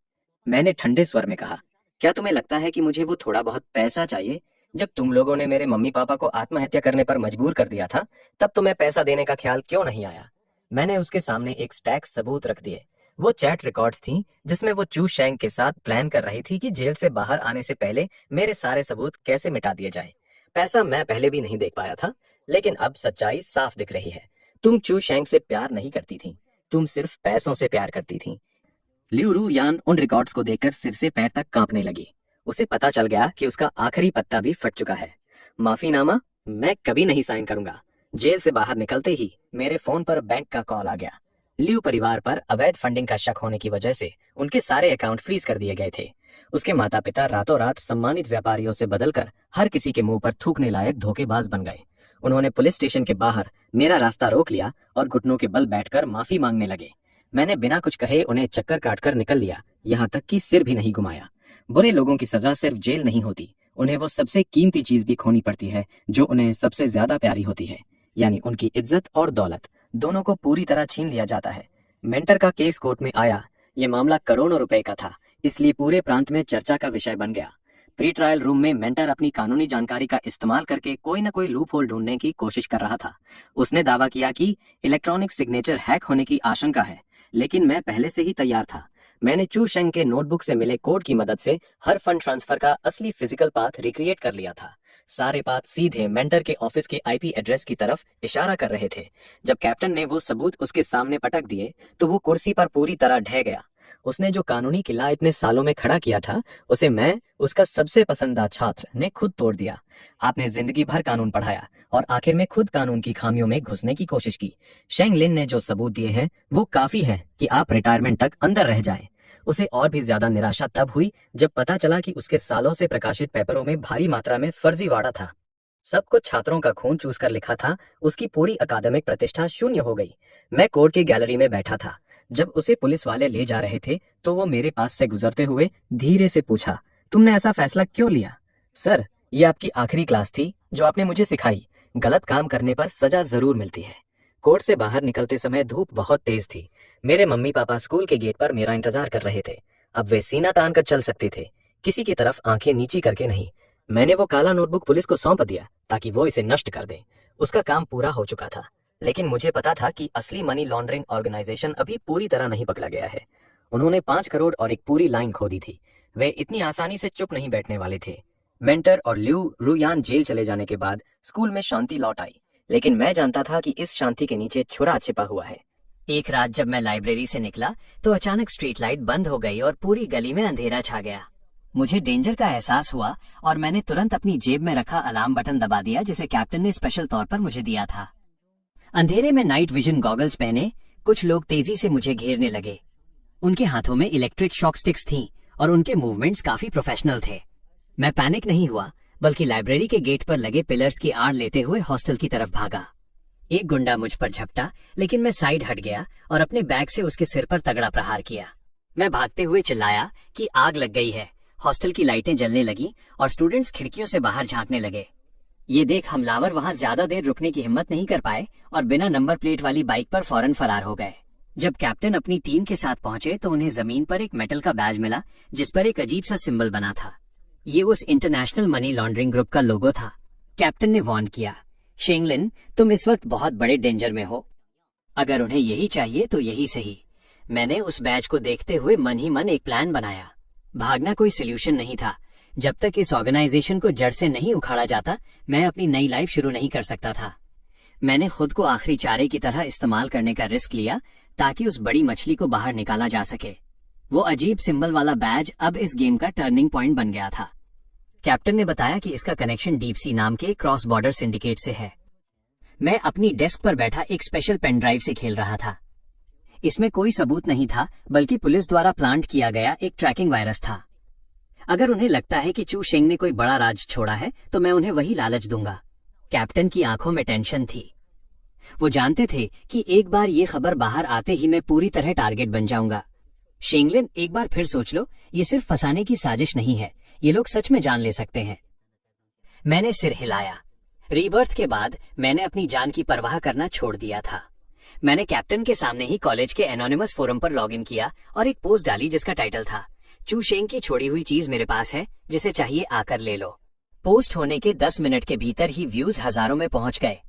मैंने ठंडे स्वर में कहा, क्या तुम्हें लगता है कि मुझे वो थोड़ा बहुत पैसा चाहिए? जब तुम लोगों ने मेरे मम्मी पापा को आत्महत्या करने पर मजबूर कर दिया था, तब तुम्हें पैसा देने का ख्याल क्यों नहीं आया? मैंने उसके सामने एक स्टैक सबूत रख दिए। वो चैट रिकॉर्ड्स थीं जिसमें वो चू शेंग के साथ प्लान कर रही थी कि जेल से बाहर आने से पहले मेरे सारे सबूत कैसे मिटा दिए जाए। पैसा मैं पहले भी नहीं देख पाया था, लेकिन अब सच्चाई साफ दिख रही है। तुम चू शेंग से प्यार नहीं करती थी, तुम सिर्फ पैसों से प्यार करती थी। लिू रू यान उन रिकॉर्ड्स को देखकर सिर से पैर तक कांपने लगी। उसे पता चल गया कि उसका आखिरी पत्ता भी फट चुका है। माफीनामा मैं कभी नहीं साइन करूंगा। जेल से बाहर निकलते ही मेरे फोन पर बैंक का कॉल आ गया। लिू परिवार पर अवैध फंडिंग का शक होने की वजह से उनके सारे अकाउंट फ्रीज कर दिए गए थे। उसके माता पिता रातों रात सम्मानित व्यापारियों से बदलकर हर किसी के मुंह पर थूकने लायक धोखेबाज बन गए। उन्होंने पुलिस स्टेशन के बाहर मेरा रास्ता रोक लिया और घुटनों के बल बैठकर माफी मांगने लगे। मैंने बिना कुछ कहे उन्हें चक्कर काटकर निकल लिया, यहाँ तक कि सिर भी नहीं घुमाया। बुरे लोगों की सजा सिर्फ जेल नहीं होती, उन्हें वो सबसे कीमती चीज भी खोनी पड़ती है जो उन्हें सबसे ज्यादा प्यारी होती है, यानी उनकी इज्जत और दौलत दोनों को पूरी तरह छीन लिया जाता है। मेंटर का केस कोर्ट में आया। ये मामला करोड़ों रुपए का था, इसलिए पूरे प्रांत में चर्चा का विषय बन गया। प्री ट्रायल रूम में मेंटर अपनी कानूनी जानकारी का इस्तेमाल करके कोई न कोई लूप होल ढूंढने की कोशिश कर रहा था। उसने दावा किया कि इलेक्ट्रॉनिक सिग्नेचर हैक होने की आशंका है, लेकिन मैं पहले से ही तैयार था। मैंने चू शेंग के नोटबुक से मिले कोड की मदद से हर फंड ट्रांसफर का असली फिजिकल पाथ रिक्रिएट कर लिया था। सारे पाथ सीधे मेंटर के ऑफिस के आईपी एड्रेस की तरफ इशारा कर रहे थे। जब कैप्टन ने वो सबूत उसके सामने पटक दिए तो वो कुर्सी पर पूरी तरह ढह गया। उसने जो कानूनी किला इतने सालों में खड़ा किया था, उसे मैं, उसका सबसे पसंदीदा छात्र, ने खुद तोड़ दिया। आपने जिंदगी भर कानून पढ़ाया और आखिर में खुद कानून की खामियों में घुसने की कोशिश की। शेंग लिन ने जो सबूत दिए हैं वो काफी है कि आप रिटायरमेंट तक अंदर रह जाएं। उसे और भी ज्यादा निराशा तब हुई जब पता चला कि उसके सालों से प्रकाशित पेपरों में भारी मात्रा में फर्जीवाड़ा था। सब कुछ छात्रों का खून चूस कर लिखा था। उसकी पूरी अकादमिक प्रतिष्ठा शून्य हो गई। मैं कोर्ट की गैलरी में बैठा था। जब उसे पुलिस वाले ले जा रहे थे तो वो मेरे पास से गुजरते हुए धीरे से पूछा, तुमने ऐसा फैसला क्यों लिया? सर, ये आपकी आखिरी क्लास थी जो आपने मुझे सिखाई। गलत काम करने पर सजा जरूर मिलती है। कोर्ट से बाहर निकलते समय धूप बहुत तेज थी। मेरे मम्मी पापा स्कूल के गेट पर मेरा इंतजार कर रहे थे। अब वे सीना तान कर चल सकते थे, किसी की तरफ आंखें नीची करके नहीं। मैंने वो काला नोटबुक पुलिस को सौंप दिया ताकि वो इसे नष्ट कर दे। उसका काम पूरा हो चुका था, लेकिन मुझे पता था कि असली मनी लॉन्ड्रिंग ऑर्गेनाइजेशन अभी पूरी तरह नहीं पकड़ा गया है। उन्होंने 5 करोड़ और एक पूरी लाइन खो दी थी। वे इतनी आसानी से चुप नहीं बैठने वाले थे। मेंटर और ल्यू रुयान जेल चले जाने के बाद स्कूल में शांति लौट आई, लेकिन मैं जानता था कि इस शांति के नीचे छुरा छिपा हुआ है। एक रात जब मैं लाइब्रेरी से निकला तो अचानक स्ट्रीट लाइट बंद हो गई और पूरी गली में अंधेरा छा गया। मुझे डेंजर का एहसास हुआ और मैंने तुरंत अपनी जेब में रखा अलार्म बटन दबा दिया जिसे कैप्टन ने स्पेशल तौर पर मुझे दिया था। अंधेरे में नाइट विजन गॉगल्स पहने कुछ लोग तेजी से मुझे घेरने लगे। उनके हाथों में इलेक्ट्रिक शॉक स्टिक्स थीं और उनके मूवमेंट्स काफी प्रोफेशनल थे। मैं पैनिक नहीं हुआ, बल्कि लाइब्रेरी के गेट पर लगे पिलर्स की आड़ लेते हुए हॉस्टल की तरफ भागा। एक गुंडा मुझ पर झपटा, लेकिन मैं साइड हट गया और अपने बैग से उसके सिर पर तगड़ा प्रहार किया। मैं भागते हुए चिल्लाया कि आग लग गई है। हॉस्टल की लाइटें जलने लगी और स्टूडेंट्स खिड़कियों से बाहर झांकने लगे। ये देख हमलावर वहां ज्यादा देर रुकने की हिम्मत नहीं कर पाए और बिना नंबर प्लेट वाली बाइक पर फौरन फरार हो गए। जब कैप्टन अपनी टीम के साथ पहुंचे तो उन्हें जमीन पर एक मेटल का बैज मिला जिस पर एक अजीब सा सिंबल बना था। ये उस इंटरनेशनल मनी लॉन्ड्रिंग ग्रुप का लोगो था। कैप्टन ने वार्न किया, शेंगलिन, तुम इस वक्त बहुत बड़े डेंजर में हो। अगर उन्हें यही चाहिए तो यही सही। मैंने उस बैज को देखते हुए मन ही मन एक प्लान बनाया। भागना कोई सोल्यूशन नहीं था। जब तक इस ऑर्गेनाइजेशन को जड़ से नहीं उखाड़ा जाता, मैं अपनी नई लाइफ शुरू नहीं कर सकता था। मैंने खुद को आखिरी चारे की तरह इस्तेमाल करने का रिस्क लिया ताकि उस बड़ी मछली को बाहर निकाला जा सके। वो अजीब सिंबल वाला बैज अब इस गेम का टर्निंग पॉइंट बन गया था। कैप्टन ने बताया कि इसका कनेक्शन डीप सी नाम के क्रॉस बॉर्डर सिंडिकेट से है। मैं अपनी डेस्क पर बैठा एक स्पेशल पेन ड्राइव से खेल रहा था। इसमें कोई सबूत नहीं था, बल्कि पुलिस द्वारा प्लांट किया गया एक ट्रैकिंग वायरस था। अगर उन्हें लगता है कि चू शेंग ने कोई बड़ा राज छोड़ा है तो मैं उन्हें वही लालच दूंगा। कैप्टन की आंखों में टेंशन थी। वो जानते थे कि एक बार ये खबर बाहर आते ही मैं पूरी तरह टारगेट बन जाऊंगा। शेंगलिन, एक बार फिर सोच लो, ये सिर्फ फंसाने की साजिश नहीं है, ये लोग सच में जान ले सकते हैं। मैंने सिर हिलाया। रीबर्थ के बाद मैंने अपनी जान की परवाह करना छोड़ दिया था। मैंने कैप्टन के सामने ही कॉलेज के एनोनिमस फोरम पर लॉगिन किया और एक पोस्ट डाली जिसका टाइटल था, चू शेंग की छोड़ी हुई चीज मेरे पास है, जिसे चाहिए आकर ले लो। पोस्ट होने के 10 मिनट के भीतर ही व्यूज हजारों में पहुंच गए।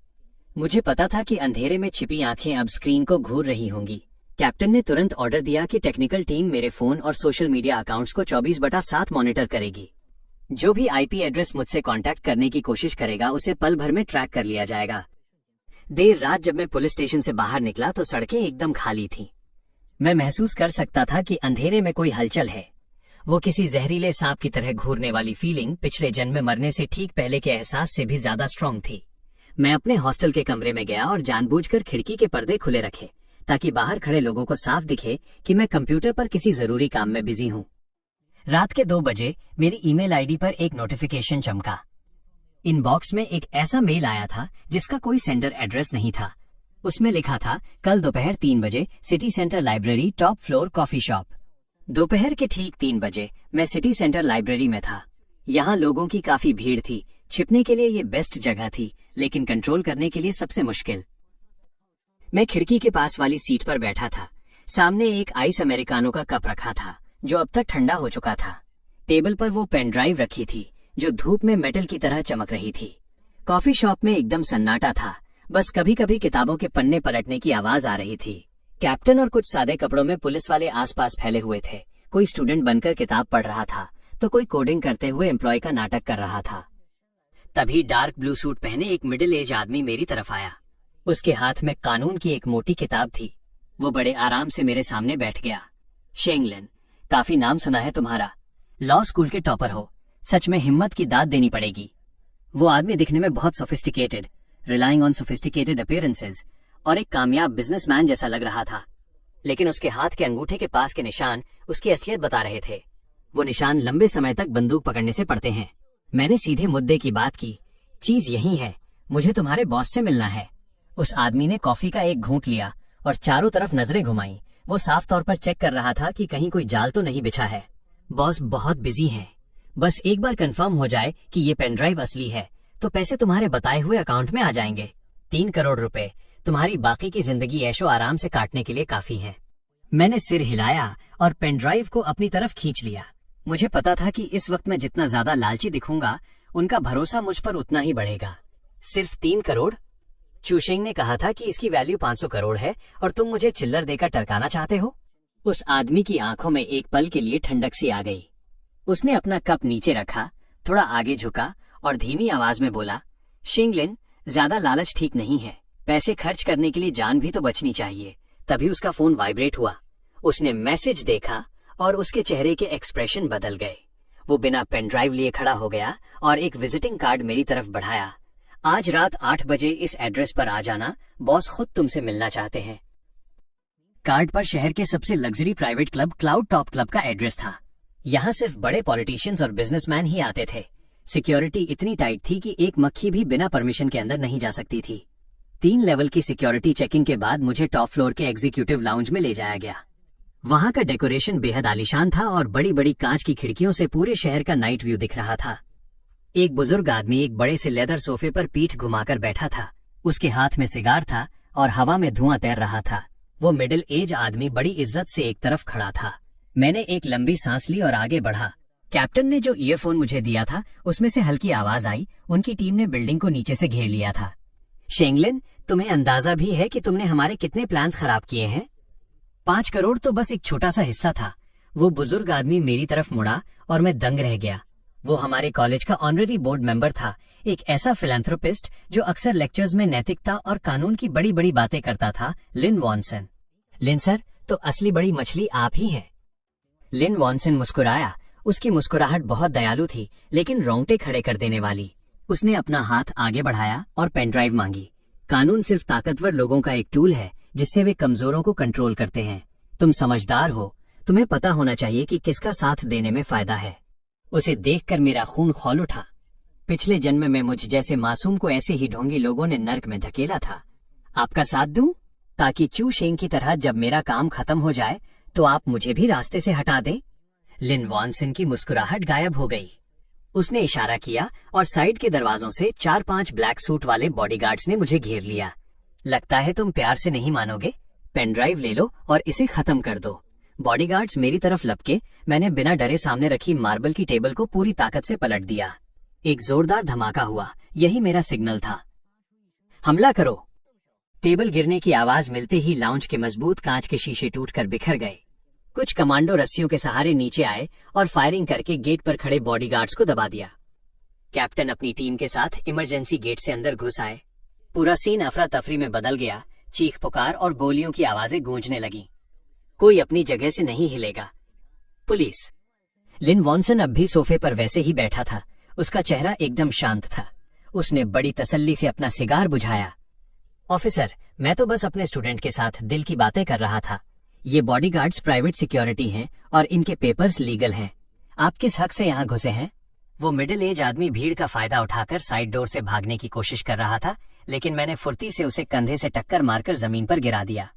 मुझे पता था कि अंधेरे में छिपी आंखें अब स्क्रीन को घूर रही होंगी। कैप्टन ने तुरंत ऑर्डर दिया कि टेक्निकल टीम मेरे फोन और सोशल मीडिया अकाउंट्स को 24/7 मॉनिटर करेगी। जो भी आईपी एड्रेस मुझसे कांटेक्ट करने की कोशिश करेगा उसे पल भर में ट्रैक कर लिया जाएगा। देर रात जब मैं पुलिस स्टेशन से बाहर निकला तो सड़कें एकदम खाली थीं। मैं महसूस कर सकता था कि अंधेरे में कोई हलचल है। वो किसी जहरीले सांप की तरह घूरने वाली फीलिंग पिछले जन्म में मरने से ठीक पहले के एहसास से भी ज्यादा स्ट्रांग थी। मैं अपने हॉस्टल के कमरे में गया और जानबूझकर खिड़की के पर्दे खुले रखे ताकि बाहर खड़े लोगों को साफ दिखे कि मैं कंप्यूटर पर किसी जरूरी काम में बिजी हूँ। रात के 2 बजे मेरी ईमेल आईडी पर एक नोटिफिकेशन चमका। इनबॉक्स में एक ऐसा मेल आया था जिसका कोई सेंडर एड्रेस नहीं था। उसमें लिखा था, कल दोपहर 3 बजे city centre library, top floor, coffee shop. दोपहर के ठीक 3 बजे मैं सिटी सेंटर लाइब्रेरी में था। यहाँ लोगों की काफी भीड़ थी। छिपने के लिए ये बेस्ट जगह थी, लेकिन कंट्रोल करने के लिए सबसे मुश्किल। मैं खिड़की के पास वाली सीट पर बैठा था। सामने एक आइस अमेरिकानो का कप रखा था जो अब तक ठंडा हो चुका था। टेबल पर वो पेन ड्राइव रखी थी जो धूप में मेटल की तरह चमक रही थी। कॉफी शॉप में एकदम सन्नाटा था, बस कभी कभी किताबों के पन्ने पलटने की आवाज आ रही थी। कैप्टन और कुछ सादे कपड़ों में पुलिस वाले आसपास फैले हुए थे। कोई स्टूडेंट बनकर किताब पढ़ रहा था तो कोई कोडिंग करते हुए एम्प्लॉय का नाटक कर रहा था। तभी डार्क ब्लू सूट पहने एक मिडिल एज आदमी मेरी तरफ आया। उसके हाथ में कानून की एक मोटी किताब थी। वो बड़े आराम से मेरे सामने बैठ गया। शेंगलिन, काफी नाम सुना है तुम्हारा। लॉ स्कूल के टॉपर हो। सच में हिम्मत की दाद देनी पड़ेगी। वो आदमी दिखने में बहुत sophisticated, relying on sophisticated appearances और एक कामयाब बिजनेसमैन जैसा लग रहा था, लेकिन उसके हाथ के अंगूठे के पास के निशान उसकी असलियत बता रहे थे। वो निशान लंबे समय तक बंदूक पकड़ने से पड़ते हैं। मैंने सीधे मुद्दे की बात की। चीज यही है, मुझे तुम्हारे बॉस से मिलना है। उस आदमी ने कॉफी का एक घूंट लिया और चारों तरफ नजरें घुमाई। वो साफ तौर पर चेक कर रहा था कि कहीं कोई जाल तो नहीं बिछा है। बॉस बहुत बिजी हैं। बस एक बार कंफर्म हो जाए कि ये पेन ड्राइव असली है तो पैसे तुम्हारे बताए हुए अकाउंट में आ जाएंगे। 3 करोड़ रुपए तुम्हारी बाकी की जिंदगी ऐशो आराम से काटने के लिए काफी है। मैंने सिर हिलाया और पेन ड्राइव को अपनी तरफ खींच लिया। मुझे पता था कि इस वक्त मैं जितना ज्यादा लालची दिखूंगा उनका भरोसा मुझ पर उतना ही बढ़ेगा। सिर्फ 3 करोड़? चू शेंग ने कहा था कि इसकी वैल्यू 500 करोड़ है और तुम मुझे चिल्लर देकर टरकाना चाहते हो? उस आदमी की आंखों में एक पल के लिए ठंडक सी आ गई। उसने अपना कप नीचे रखा, थोड़ा आगे झुका और धीमी आवाज में बोला, शेंगलिन, ज्यादा लालच ठीक नहीं है। पैसे खर्च करने के लिए जान भी तो बचनी चाहिए। तभी उसका फोन वाइब्रेट हुआ। उसने मैसेज देखा और उसके चेहरे के एक्सप्रेशन बदल गए। वो बिना पेन ड्राइव लिए खड़ा हो गया और एक विजिटिंग कार्ड मेरी तरफ बढ़ाया। आज रात 8 बजे इस एड्रेस पर आ जाना, बॉस खुद तुमसे मिलना चाहते हैं। कार्ड पर शहर के सबसे luxury private club cloud top club का एड्रेस था। यहाँ सिर्फ बड़े पॉलिटिशियंस और बिजनेसमैन ही आते थे। सिक्योरिटी इतनी टाइट थी कि एक मक्खी भी बिना परमिशन के अंदर नहीं जा सकती थी। 3 लेवल की सिक्योरिटी चेकिंग के बाद मुझे टॉप फ्लोर के एग्जीक्यूटिव लाउंज में ले जाया गया। वहां का डेकोरेशन बेहद आलीशान था और बड़ी बड़ी कांच की खिड़कियों से पूरे शहर का नाइट व्यू दिख रहा था। एक बुजुर्ग आदमी एक बड़े से लेदर सोफे पर पीठ घुमाकर बैठा था। उसके हाथ में सिगार था और हवा में धुआं तैर रहा था। वो मिडिल एज आदमी बड़ी इज्जत से एक तरफ खड़ा था। मैंने एक लंबी सांस ली और आगे बढ़ा। कैप्टन ने जो ईयरफोन मुझे दिया था उसमें से हल्की आवाज आई। उनकी टीम ने बिल्डिंग को नीचे से घेर लिया था। शेंगलिन, तुम्हें अंदाजा भी है कि तुमने हमारे कितने प्लान्स खराब किए हैं? 5 करोड़ तो बस एक छोटा सा हिस्सा था। वो बुजुर्ग आदमी मेरी तरफ मुड़ा और मैं दंग रह गया। वो हमारे कॉलेज का ऑनररी बोर्ड मेंबर था, एक ऐसा फिलैंथ्रोपिस्ट जो अक्सर लेक्चर्स में नैतिकता और कानून की बड़ी बड़ी बातें करता था। लिन वॉनसन। लिन सर, तो असली बड़ी मछली आप ही हैं। लिन वॉनसन मुस्कुराया। उसकी मुस्कुराहट बहुत दयालु थी, लेकिन रोंगटे खड़े कर देने वाली। उसने अपना हाथ आगे बढ़ाया और पेन ड्राइव मांगी। कानून सिर्फ ताकतवर लोगों का एक टूल है जिससे वे कमजोरों को कंट्रोल करते हैं। तुम समझदार हो, तुम्हें पता होना चाहिए कि किसका साथ देने में फायदा है। उसे देखकर मेरा खून खौल उठा। पिछले जन्म में मुझ जैसे मासूम को ऐसे ही ढोंगी लोगों ने नर्क में धकेला था। आपका साथ दूं ताकि चू शेंग की तरह जब मेरा काम खत्म हो जाए तो आप मुझे भी रास्ते से हटा दें। लिन वॉनसन की मुस्कुराहट गायब हो गई। उसने इशारा किया और साइड के दरवाजों से 4-5 ब्लैक सूट वाले बॉडीगार्ड्स ने मुझे घेर लिया। लगता है तुम प्यार से नहीं मानोगे, पेन ड्राइव ले लो और इसे खत्म कर दो। बॉडीगार्ड्स मेरी तरफ लपके। मैंने बिना डरे सामने रखी मार्बल की टेबल को पूरी ताकत से पलट दिया। एक जोरदार धमाका हुआ। यही मेरा सिग्नल था। हमला करो। टेबल गिरने की आवाज मिलते ही लाउंज के मजबूत कांच के शीशे टूटकर बिखर गए। कुछ कमांडो रस्सियों के सहारे नीचे आए और फायरिंग करके गेट पर खड़े बॉडीगार्ड्स को दबा दिया। कैप्टन अपनी टीम के साथ इमरजेंसी गेट से अंदर घुस आए। पूरा सीन अफरा तफरी में बदल गया। चीख पुकार और गोलियों की आवाजें गूंजने लगीं। कोई अपनी जगह से नहीं हिलेगा। पुलिस। लिन वॉनसन अब भी सोफे पर वैसे ही बैठा था। उसका चेहरा एकदम शांत था। उसने बड़ी तसल्ली से अपना सिगार बुझाया। ऑफिसर, मैं तो बस अपने स्टूडेंट के साथ दिल की बातें कर रहा था। ये बॉडीगार्ड्स प्राइवेट सिक्योरिटी हैं और इनके पेपर्स लीगल हैं। आप किस हक से यहाँ घुसे हैं? वो मिडिल एज आदमी भीड़ का फायदा उठाकर साइड डोर से भागने की कोशिश कर रहा था, लेकिन मैंने फुर्ती से उसे कंधे से टक्कर मारकर जमीन पर गिरा दिया।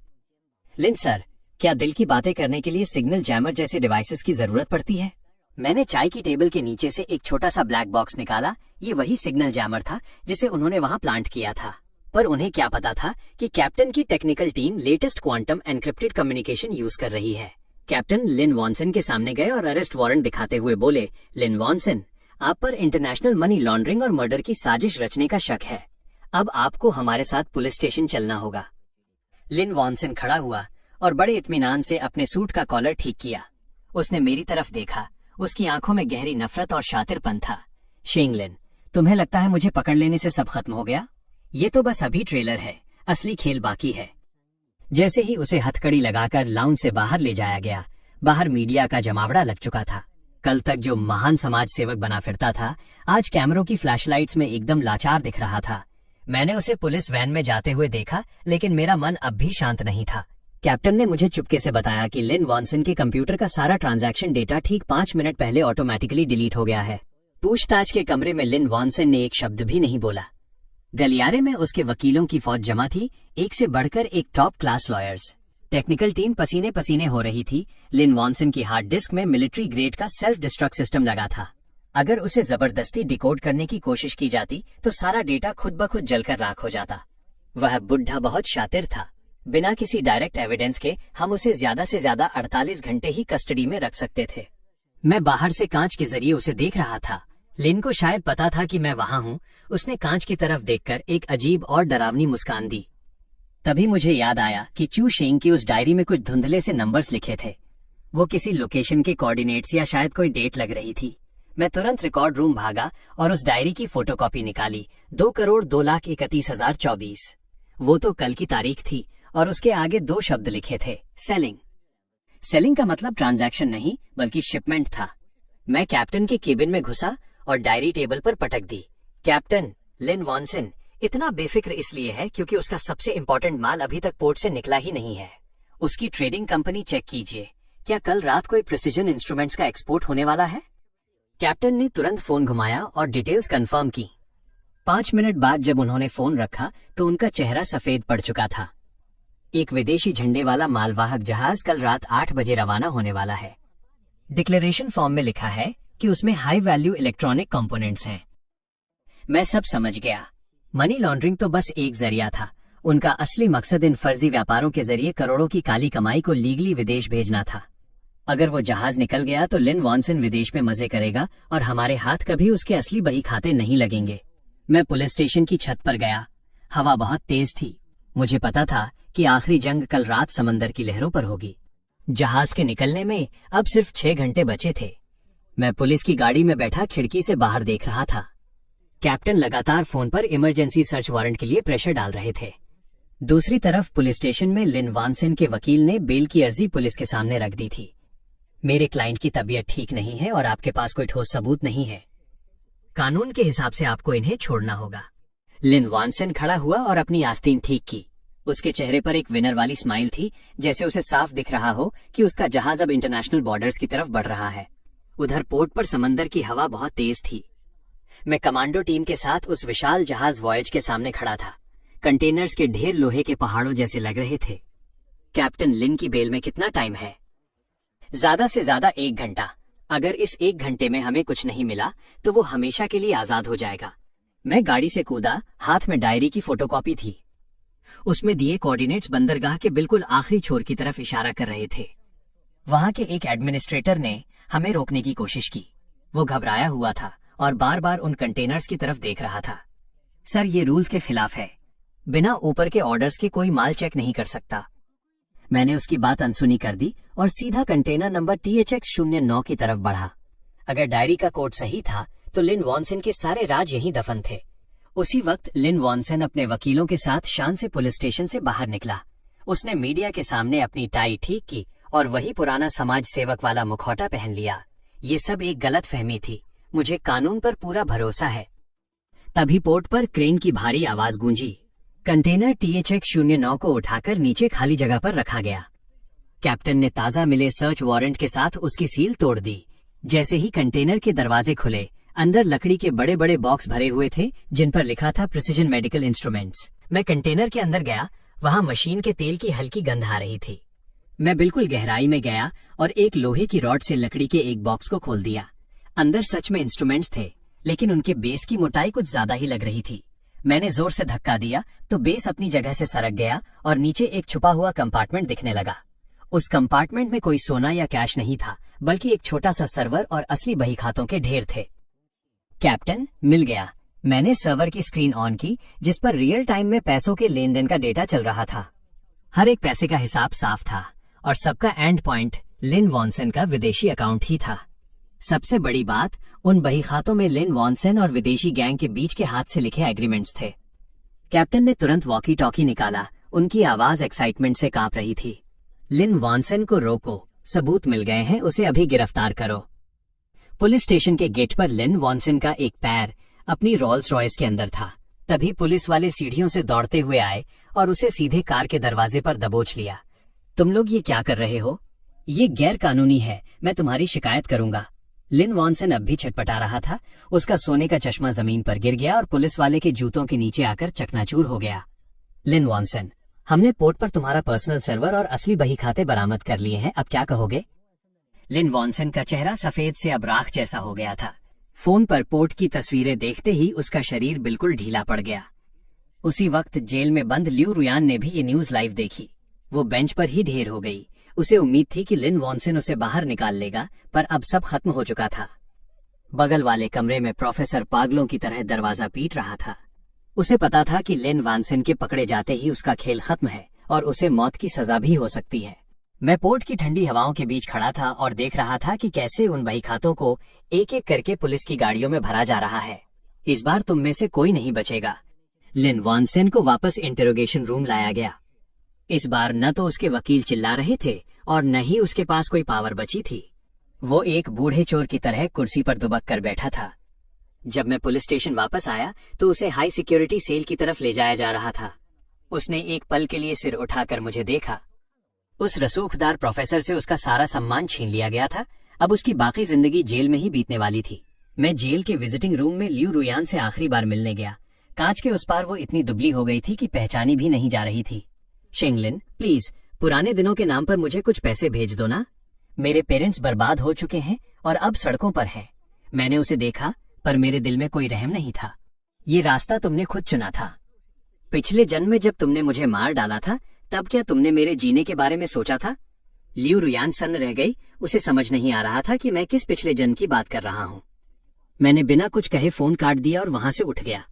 लिन सर, क्या दिल की बातें करने के लिए सिग्नल जैमर जैसे डिवाइसेस की जरूरत पड़ती है? मैंने चाय की टेबल के नीचे से एक छोटा सा ब्लैक बॉक्स निकाला। ये वही सिग्नल जैमर था जिसे उन्होंने वहां प्लांट किया था। पर उन्हें क्या पता था कि कैप्टन की technical team latest quantum encrypted communication use कर रही है। कैप्टन लिन वॉनसन के सामने गए और अरेस्ट वारंट दिखाते हुए बोले, लिन वॉनसन, आप पर इंटरनेशनल मनी लॉन्ड्रिंग और मर्डर की साजिश रचने का शक है। अब आपको हमारे साथ पुलिस स्टेशन चलना होगा। लिन वॉनसन खड़ा हुआ और बड़े इत्मीनान से अपने सूट का कॉलर ठीक किया। उसने मेरी तरफ देखा। उसकी आंखों में गहरी नफरत और शातिरपन था। शेंगलिन, तुम्हें लगता है मुझे पकड़ लेने से सब खत्म हो गया? ये तो बस अभी ट्रेलर है, असली खेल बाकी है। जैसे ही उसे हथकड़ी लगाकर लाउंज से बाहर ले जाया गया, बाहर मीडिया का जमावड़ा लग चुका था। कल तक जो महान समाज सेवक बना फिरता था, आज कैमरों की फ्लैशलाइट्स में एकदम लाचार दिख रहा था। मैंने उसे पुलिस वैन में जाते हुए देखा, लेकिन मेरा मन अब भी शांत नहीं था। कैप्टन ने मुझे चुपके से बताया कि लिन वॉनसन के कंप्यूटर का सारा ट्रांजैक्शन डेटा ठीक 5 मिनट पहले ऑटोमेटिकली डिलीट हो गया है। पूछताछ के कमरे में लिन वॉनसन ने एक शब्द भी नहीं बोला। गलियारे में उसके वकीलों की फौज जमा थी, एक से बढ़कर एक top class lawyers. Technical team पसीने पसीने हो रही थी। लिन वॉनसन की हार्ड डिस्क में मिलिट्री ग्रेड का सेल्फ डिस्ट्रक्ट सिस्टम लगा था। अगर उसे जबरदस्ती डिकोड करने की कोशिश की जाती तो सारा डेटा खुद ब खुद जलकर राख हो जाता। वह बुढ़ा बहुत शातिर था। बिना किसी डायरेक्ट एविडेंस के हम उसे ज्यादा से ज्यादा 48 घंटे ही कस्टडी में रख सकते थे। मैं बाहर से कांच के जरिए उसे देख रहा था। लिन को शायद पता था कि मैं वहां हूं। उसने कांच की तरफ देखकर एक अजीब और डरावनी मुस्कान दी। तभी मुझे याद आया कि चू शेंग की उस डायरी में कुछ धुंधले से नंबर्स लिखे थे। वो किसी लोकेशन के कोऑर्डिनेट्स या शायद कोई डेट लग रही थी। मैं तुरंत रिकॉर्ड रूम भागा और उस डायरी की फोटोकॉपी निकाली। 2,02,31,024। वो तो कल की तारीख थी और उसके आगे 2 शब्द लिखे थे, सेलिंग। सेलिंग का मतलब ट्रांजैक्शन नहीं बल्कि शिपमेंट था। मैं कैप्टन के केबिन में घुसा और डायरी टेबल पर पटक दी। कैप्टन, लिन वॉनसन इतना बेफिक्र इसलिए है क्योंकि उसका सबसे इंपॉर्टेंट माल अभी तक पोर्ट से निकला ही नहीं है। उसकी ट्रेडिंग कंपनी चेक कीजिए। क्या कल रात कोई प्रिसिजन इंस्ट्रूमेंट्स का एक्सपोर्ट होने वाला है? कैप्टन ने तुरंत फोन घुमाया और डिटेल्स कंफर्म की। 5 मिनट बाद जब उन्होंने फोन रखा तो उनका चेहरा सफेद पड़ चुका था। एक विदेशी झंडे वाला मालवाहक जहाज कल रात 8 बजे रवाना होने वाला है। डिक्लेरेशन फॉर्म में लिखा है कि उसमें हाई वैल्यू इलेक्ट्रॉनिक कंपोनेंट्स हैं। मैं सब समझ गया। मनी लॉन्ड्रिंग तो बस एक जरिया था। उनका असली मकसद इन फर्जी व्यापारों के जरिए करोड़ों की काली कमाई को लीगली विदेश भेजना था। अगर वो जहाज निकल गया तो लिन वॉनसन विदेश में मजे करेगा और हमारे हाथ कभी उसके असली बही खाते नहीं लगेंगे। मैं पुलिस स्टेशन की छत पर गया। हवा बहुत तेज थी। मुझे पता था कि आखिरी जंग कल रात समंदर की लहरों पर होगी। जहाज के निकलने में अब सिर्फ 6 घंटे बचे थे। मैं पुलिस की गाड़ी में बैठा खिड़की से बाहर देख रहा था। कैप्टन लगातार फोन पर इमरजेंसी सर्च वारंट के लिए प्रेशर डाल रहे थे। दूसरी तरफ पुलिस स्टेशन में लिन वॉनसन के वकील ने बेल की अर्जी पुलिस के सामने रख दी थी। मेरे क्लाइंट की तबीयत ठीक नहीं है और आपके पास कोई ठोस सबूत नहीं है। कानून के हिसाब से आपको इन्हें छोड़ना होगा। लिन वॉनसन खड़ा हुआ और अपनी आस्तीन ठीक की। उसके चेहरे पर एक विनर वाली स्माइल थी, जैसे उसे साफ दिख रहा हो कि उसका जहाज अब इंटरनेशनल बॉर्डर्स की तरफ बढ़ रहा है। उधर पोर्ट पर समंदर की हवा बहुत तेज थी। मैं कमांडो टीम के साथ उस विशाल जहाज वॉयज के सामने खड़ा था। कंटेनर्स के ढेर लोहे के पहाड़ों जैसे लग रहे थे। कैप्टन, लिन की बेल में कितना टाइम है? ज्यादा से ज्यादा 1 घंटा। अगर इस 1 घंटे में हमें कुछ नहीं मिला तो वो हमेशा के लिए आजाद हो जाएगा। मैं गाड़ी से कूदा, हाथ में डायरी की फोटोकॉपी थी। उसमें दिए कोऑर्डिनेट्स बंदरगाह के बिल्कुल आखिरी छोर की तरफ इशारा कर रहे थे। वहां के एक एडमिनिस्ट्रेटर ने हमें रोकने की कोशिश की। वो घबराया हुआ था और बार बार उन कंटेनर्स की तरफ देख रहा था। सर, ये रूल्स के खिलाफ है। बिना ऊपर के ऑर्डर्स के कोई माल चेक नहीं कर सकता। मैंने उसकी बात अनसुनी कर दी और सीधा कंटेनर नंबर THX09 की तरफ बढ़ा। अगर डायरी का कोड सही था तो लिन वॉनसन के सारे राज यहीं दफन थे। उसी वक्त लिन वॉनसन अपने वकीलों के साथ शान से पुलिस स्टेशन से बाहर निकला। उसने मीडिया के सामने अपनी टाई ठीक की और वही पुराना समाज सेवक वाला मुखौटा पहन लिया। ये सब एक गलत फहमी थी। मुझे कानून पर पूरा भरोसा है। तभी पोर्ट पर क्रेन की भारी आवाज गूंजी। कंटेनर THX09 को उठाकर नीचे खाली जगह पर रखा गया। कैप्टन ने ताजा मिले सर्च वारंट के साथ उसकी सील तोड़ दी। जैसे ही कंटेनर के दरवाजे खुले, अंदर लकड़ी के बड़े बड़े बॉक्स भरे हुए थे जिन पर लिखा था प्रिसिजन मेडिकल इंस्ट्रूमेंट्स। मैं कंटेनर के अंदर गया। वहां मशीन के तेल की हल्की गंध आ रही थी। मैं बिल्कुल गहराई में गया और एक लोहे की रॉड से लकड़ी के एक बॉक्स को खोल दिया। अंदर सच में इंस्ट्रूमेंट्स थे, लेकिन उनके बेस की मोटाई कुछ ज्यादा ही लग रही थी। मैंने जोर से धक्का दिया तो बेस अपनी जगह से सरक गया और नीचे एक छुपा हुआ कंपार्टमेंट दिखने लगा। उस कंपार्टमेंट में कोई सोना या कैश नहीं था, बल्कि एक छोटा सा सर्वर और असली बही खातों के ढेर थे। कैप्टन, मिल गया। मैंने सर्वर की स्क्रीन ऑन की जिस पर रियल टाइम में पैसों के लेन देन का डेटा चल रहा था। हर एक पैसे का हिसाब साफ था और सबका एंड पॉइंट लिन वॉनसन का विदेशी अकाउंट ही था। सबसे बड़ी बात, उन बही खातों में लिन वॉनसन और विदेशी गैंग के बीच के हाथ से लिखे एग्रीमेंट्स थे। कैप्टन ने तुरंत वॉकी टॉकी निकाला। उनकी आवाज एक्साइटमेंट से कांप रही थी। लिन वॉनसन को रोको, सबूत मिल गए हैं, उसे अभी गिरफ्तार करो। पुलिस स्टेशन के गेट पर लिन वॉनसन का एक पैर अपनी रोल्स रॉयस के अंदर था। तभी पुलिस वाले सीढ़ियों से दौड़ते हुए आए और उसे सीधे कार के दरवाजे पर दबोच लिया। तुम लोग ये क्या कर रहे हो? ये गैर कानूनी है, मैं तुम्हारी शिकायत करूंगा। लिन वॉनसन अब भी छटपटा रहा था। उसका सोने का चश्मा जमीन पर गिर गया और पुलिस वाले के जूतों के नीचे आकर चकनाचूर हो गया। लिन वॉनसन, हमने पोर्ट पर तुम्हारा पर्सनल सर्वर और असली बही खाते बरामद कर लिए हैं, अब क्या कहोगे? लिन वॉनसन का चेहरा सफेद से अब राख जैसा हो गया था। फोन पर पोर्ट की तस्वीरें देखते ही उसका शरीर बिल्कुल ढीला पड़ गया। उसी वक्त जेल में बंद ल्यू रुयान ने भी ये न्यूज लाइव देखी। वो बेंच पर ही ढेर हो गई। उसे उम्मीद थी कि लिन वॉनसन उसे बाहर निकाल लेगा, पर अब सब खत्म हो चुका था। बगल वाले कमरे में प्रोफेसर पागलों की तरह दरवाजा पीट रहा था। उसे पता था कि लिन वॉनसन के पकड़े जाते ही उसका खेल खत्म है और उसे मौत की सजा भी हो सकती है। मैं पोर्ट की ठंडी हवाओं के बीच खड़ा था और देख रहा था कि कैसे उन बही खातों को एक एक करके पुलिस की गाड़ियों में भरा जा रहा है। इस बार तुम में से कोई नहीं बचेगा। लिन वॉनसन को वापस इंटरोगेशन रूम लाया गया। इस बार न तो उसके वकील चिल्ला रहे थे और न ही उसके पास कोई पावर बची थी। वो एक बूढ़े चोर की तरह कुर्सी पर दुबक कर बैठा था। जब मैं पुलिस स्टेशन वापस आया तो उसे हाई सिक्योरिटी सेल की तरफ ले जाया जा रहा था। उसने एक पल के लिए सिर उठाकर मुझे देखा। उस रसूखदार प्रोफेसर से उसका सारा सम्मान छीन लिया गया था। अब उसकी बाकी जिंदगी जेल में ही बीतने वाली थी। मैं जेल के विजिटिंग रूम में ल्यू रुयान से आखिरी बार मिलने गया। कांच के उस पार वो इतनी दुबली हो गई थी कि पहचानी भी नहीं जा रही थी। शेंगलिन, प्लीज पुराने दिनों के नाम पर मुझे कुछ पैसे भेज दो ना। मेरे पेरेंट्स बर्बाद हो चुके हैं और अब सड़कों पर हैं। मैंने उसे देखा पर मेरे दिल में कोई रहम नहीं था। ये रास्ता तुमने खुद चुना था। पिछले जन्म में जब तुमने मुझे मार डाला था तब क्या तुमने मेरे जीने के बारे में सोचा था? ल्यू रुयान सन्न रह गई। उसे समझ नहीं आ रहा था कि मैं किस पिछले जन्म की बात कर रहा हूँ। मैंने बिना कुछ कहे फोन काट दिया और वहां से उठ गया।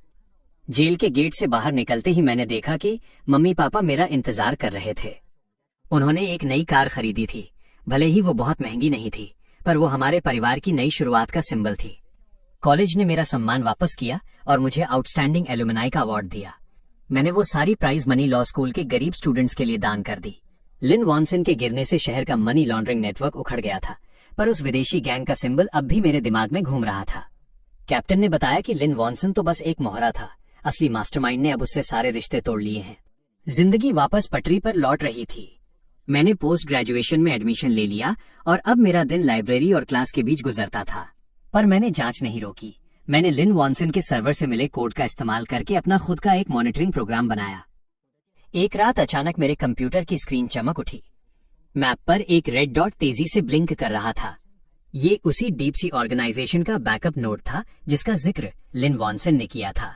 जेल के गेट से बाहर निकलते ही मैंने देखा कि मम्मी पापा मेरा इंतजार कर रहे थे। उन्होंने एक नई कार खरीदी थी। भले ही वो बहुत महंगी नहीं थी, पर वो हमारे परिवार की नई शुरुआत का सिंबल थी। कॉलेज ने मेरा सम्मान वापस किया और मुझे आउटस्टैंडिंग एलुमनाई का अवार्ड दिया। मैंने वो सारी प्राइज मनी लॉ स्कूल के गरीब स्टूडेंट्स के लिए दान कर दी। लिन वॉनसन के गिरने से शहर का मनी लॉन्ड्रिंग नेटवर्क उखड़ गया था, पर उस विदेशी गैंग का सिंबल अब भी मेरे दिमाग में घूम रहा था। कैप्टन ने बताया कि लिन वॉनसन तो बस एक मोहरा था। असली मास्टरमाइंड ने अब उससे सारे रिश्ते तोड़ लिए हैं। जिंदगी वापस पटरी पर लौट रही थी। मैंने पोस्ट ग्रेजुएशन में एडमिशन ले लिया और अब मेरा दिन लाइब्रेरी और क्लास के बीच गुजरता था। पर मैंने जांच नहीं रोकी। मैंने लिन वॉनसन के सर्वर से मिले कोड का इस्तेमाल करके अपना खुद का एक मॉनिटरिंग प्रोग्राम बनाया। एक रात अचानक मेरे कंप्यूटर की स्क्रीन चमक उठी। मैप पर एक रेड डॉट तेजी से ब्लिंक कर रहा था। ये उसी डीप सी ऑर्गेनाइजेशन का बैकअप नोड था जिसका जिक्र लिन वॉनसन ने किया था।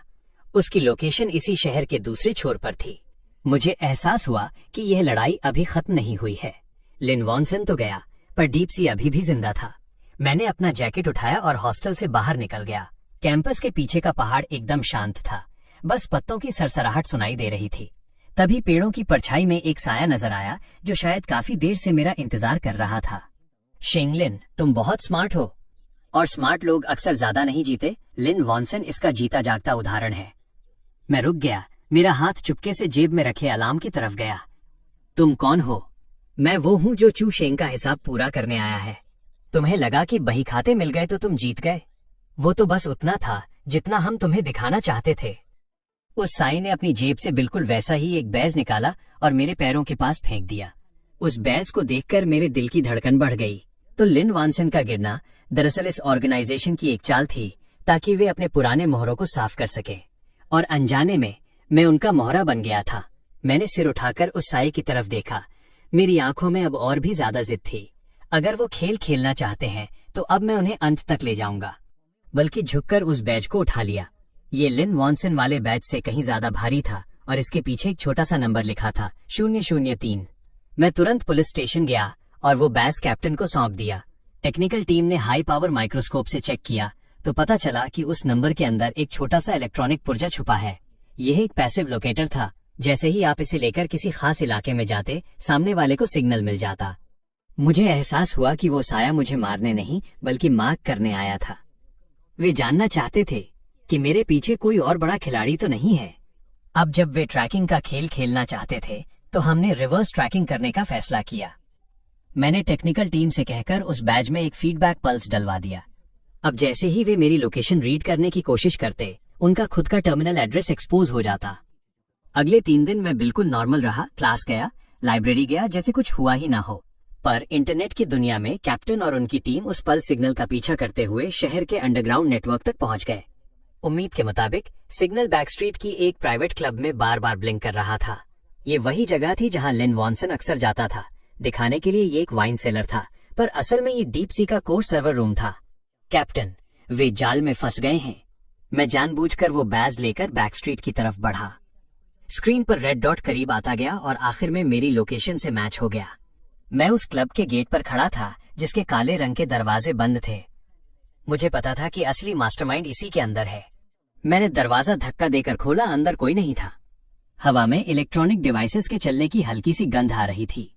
उसकी लोकेशन इसी शहर के दूसरे छोर पर थी। मुझे एहसास हुआ कि यह लड़ाई अभी खत्म नहीं हुई है। लिन वॉनसन तो गया, पर डीप सी अभी भी जिंदा था। मैंने अपना जैकेट उठाया और हॉस्टल से बाहर निकल गया। कैंपस के पीछे का पहाड़ एकदम शांत था, बस पत्तों की सरसराहट सुनाई दे रही थी। तभी पेड़ों की परछाई में एक साया नजर आया जो शायद काफी देर से मेरा इंतजार कर रहा था। शेंगलिन, तुम बहुत स्मार्ट हो, और स्मार्ट लोग अक्सर ज्यादा नहीं जीते। लिन वॉनसन इसका जीता जागता उदाहरण है। मैं रुक गया, मेरा हाथ चुपके से जेब में रखे अलार्म की तरफ गया। तुम कौन हो? मैं वो हूँ जो चू शेंग का हिसाब पूरा करने आया है। तुम्हें लगा कि बही खाते मिल गए तो तुम जीत गए? वो तो बस उतना था जितना हम तुम्हें दिखाना चाहते थे। उस साई ने अपनी जेब से बिल्कुल वैसा ही एक बैज निकाला और मेरे पैरों के पास फेंक दिया। उस बैज को देखकर मेरे दिल की धड़कन बढ़ गई। तो लिन वॉनसन का गिरना दरअसल इस ऑर्गेनाइजेशन की एक चाल थी ताकि वे अपने पुराने मोहरों को साफ कर सके, और अनजाने में मैं उनका मोहरा बन गया था। मैंने सिर उठाकर उस साई की तरफ देखा। मेरी आंखों में अब और भी ज्यादा जिद थी। अगर वो खेल खेलना चाहते हैं तो अब मैं उन्हें अंत तक ले जाऊंगा। बल्कि झुककर उस बैज को उठा लिया। ये लिन वॉनसन वाले बैज से कहीं ज्यादा भारी था और इसके पीछे एक छोटा सा नंबर लिखा था, 003। मैं तुरंत पुलिस स्टेशन गया और वो बैज कैप्टन को सौंप दिया। टेक्निकल टीम ने हाई पावर माइक्रोस्कोप से चेक किया तो पता चला कि उस नंबर के अंदर एक छोटा सा इलेक्ट्रॉनिक पुर्जा छुपा है। यह एक पैसिव लोकेटर था। जैसे ही आप इसे लेकर किसी खास इलाके में जाते, सामने वाले को सिग्नल मिल जाता। मुझे एहसास हुआ कि वो साया मुझे मारने नहीं बल्कि मार्क करने आया था। वे जानना चाहते थे कि मेरे पीछे कोई और बड़ा खिलाड़ी तो नहीं है। अब जब वे ट्रैकिंग का खेल खेलना चाहते थे तो हमने रिवर्स ट्रैकिंग करने का फैसला किया। मैंने टेक्निकल टीम से कहकर उस बैज में एक फीडबैक पल्स डलवा दिया। अब जैसे ही वे मेरी लोकेशन रीड करने की कोशिश करते, उनका खुद का टर्मिनल एड्रेस एक्सपोज हो जाता। अगले 3 दिन मैं बिल्कुल नॉर्मल रहा। क्लास गया, लाइब्रेरी गया, जैसे कुछ हुआ ही ना हो। पर इंटरनेट की दुनिया में कैप्टन और उनकी टीम उस पल्स सिग्नल का पीछा करते हुए शहर के अंडरग्राउंड नेटवर्क तक पहुंच गए। उम्मीद के मुताबिक सिग्नल बैकस्ट्रीट की एक प्राइवेट क्लब में बार बार ब्लिंक कर रहा था। ये वही जगह थी जहां लिन वॉनसन अक्सर जाता था। दिखाने के लिए ये एक वाइन सेलर था, पर असल में ये डीप सी का कोर सर्वर रूम था। कैप्टन, वे जाल में फंस गए हैं। मैं जानबूझकर वो बैज लेकर बैकस्ट्रीट की तरफ बढ़ा। स्क्रीन पर रेड डॉट करीब आता गया और आखिर में मेरी लोकेशन से मैच हो गया। मैं उस क्लब के गेट पर खड़ा था जिसके काले रंग के दरवाजे बंद थे। मुझे पता था कि असली मास्टरमाइंड इसी के अंदर है। मैंने दरवाजा धक्का देकर खोला। अंदर कोई नहीं था। हवा में इलेक्ट्रॉनिक डिवाइसेस के चलने की हल्की सी गंध आ रही थी।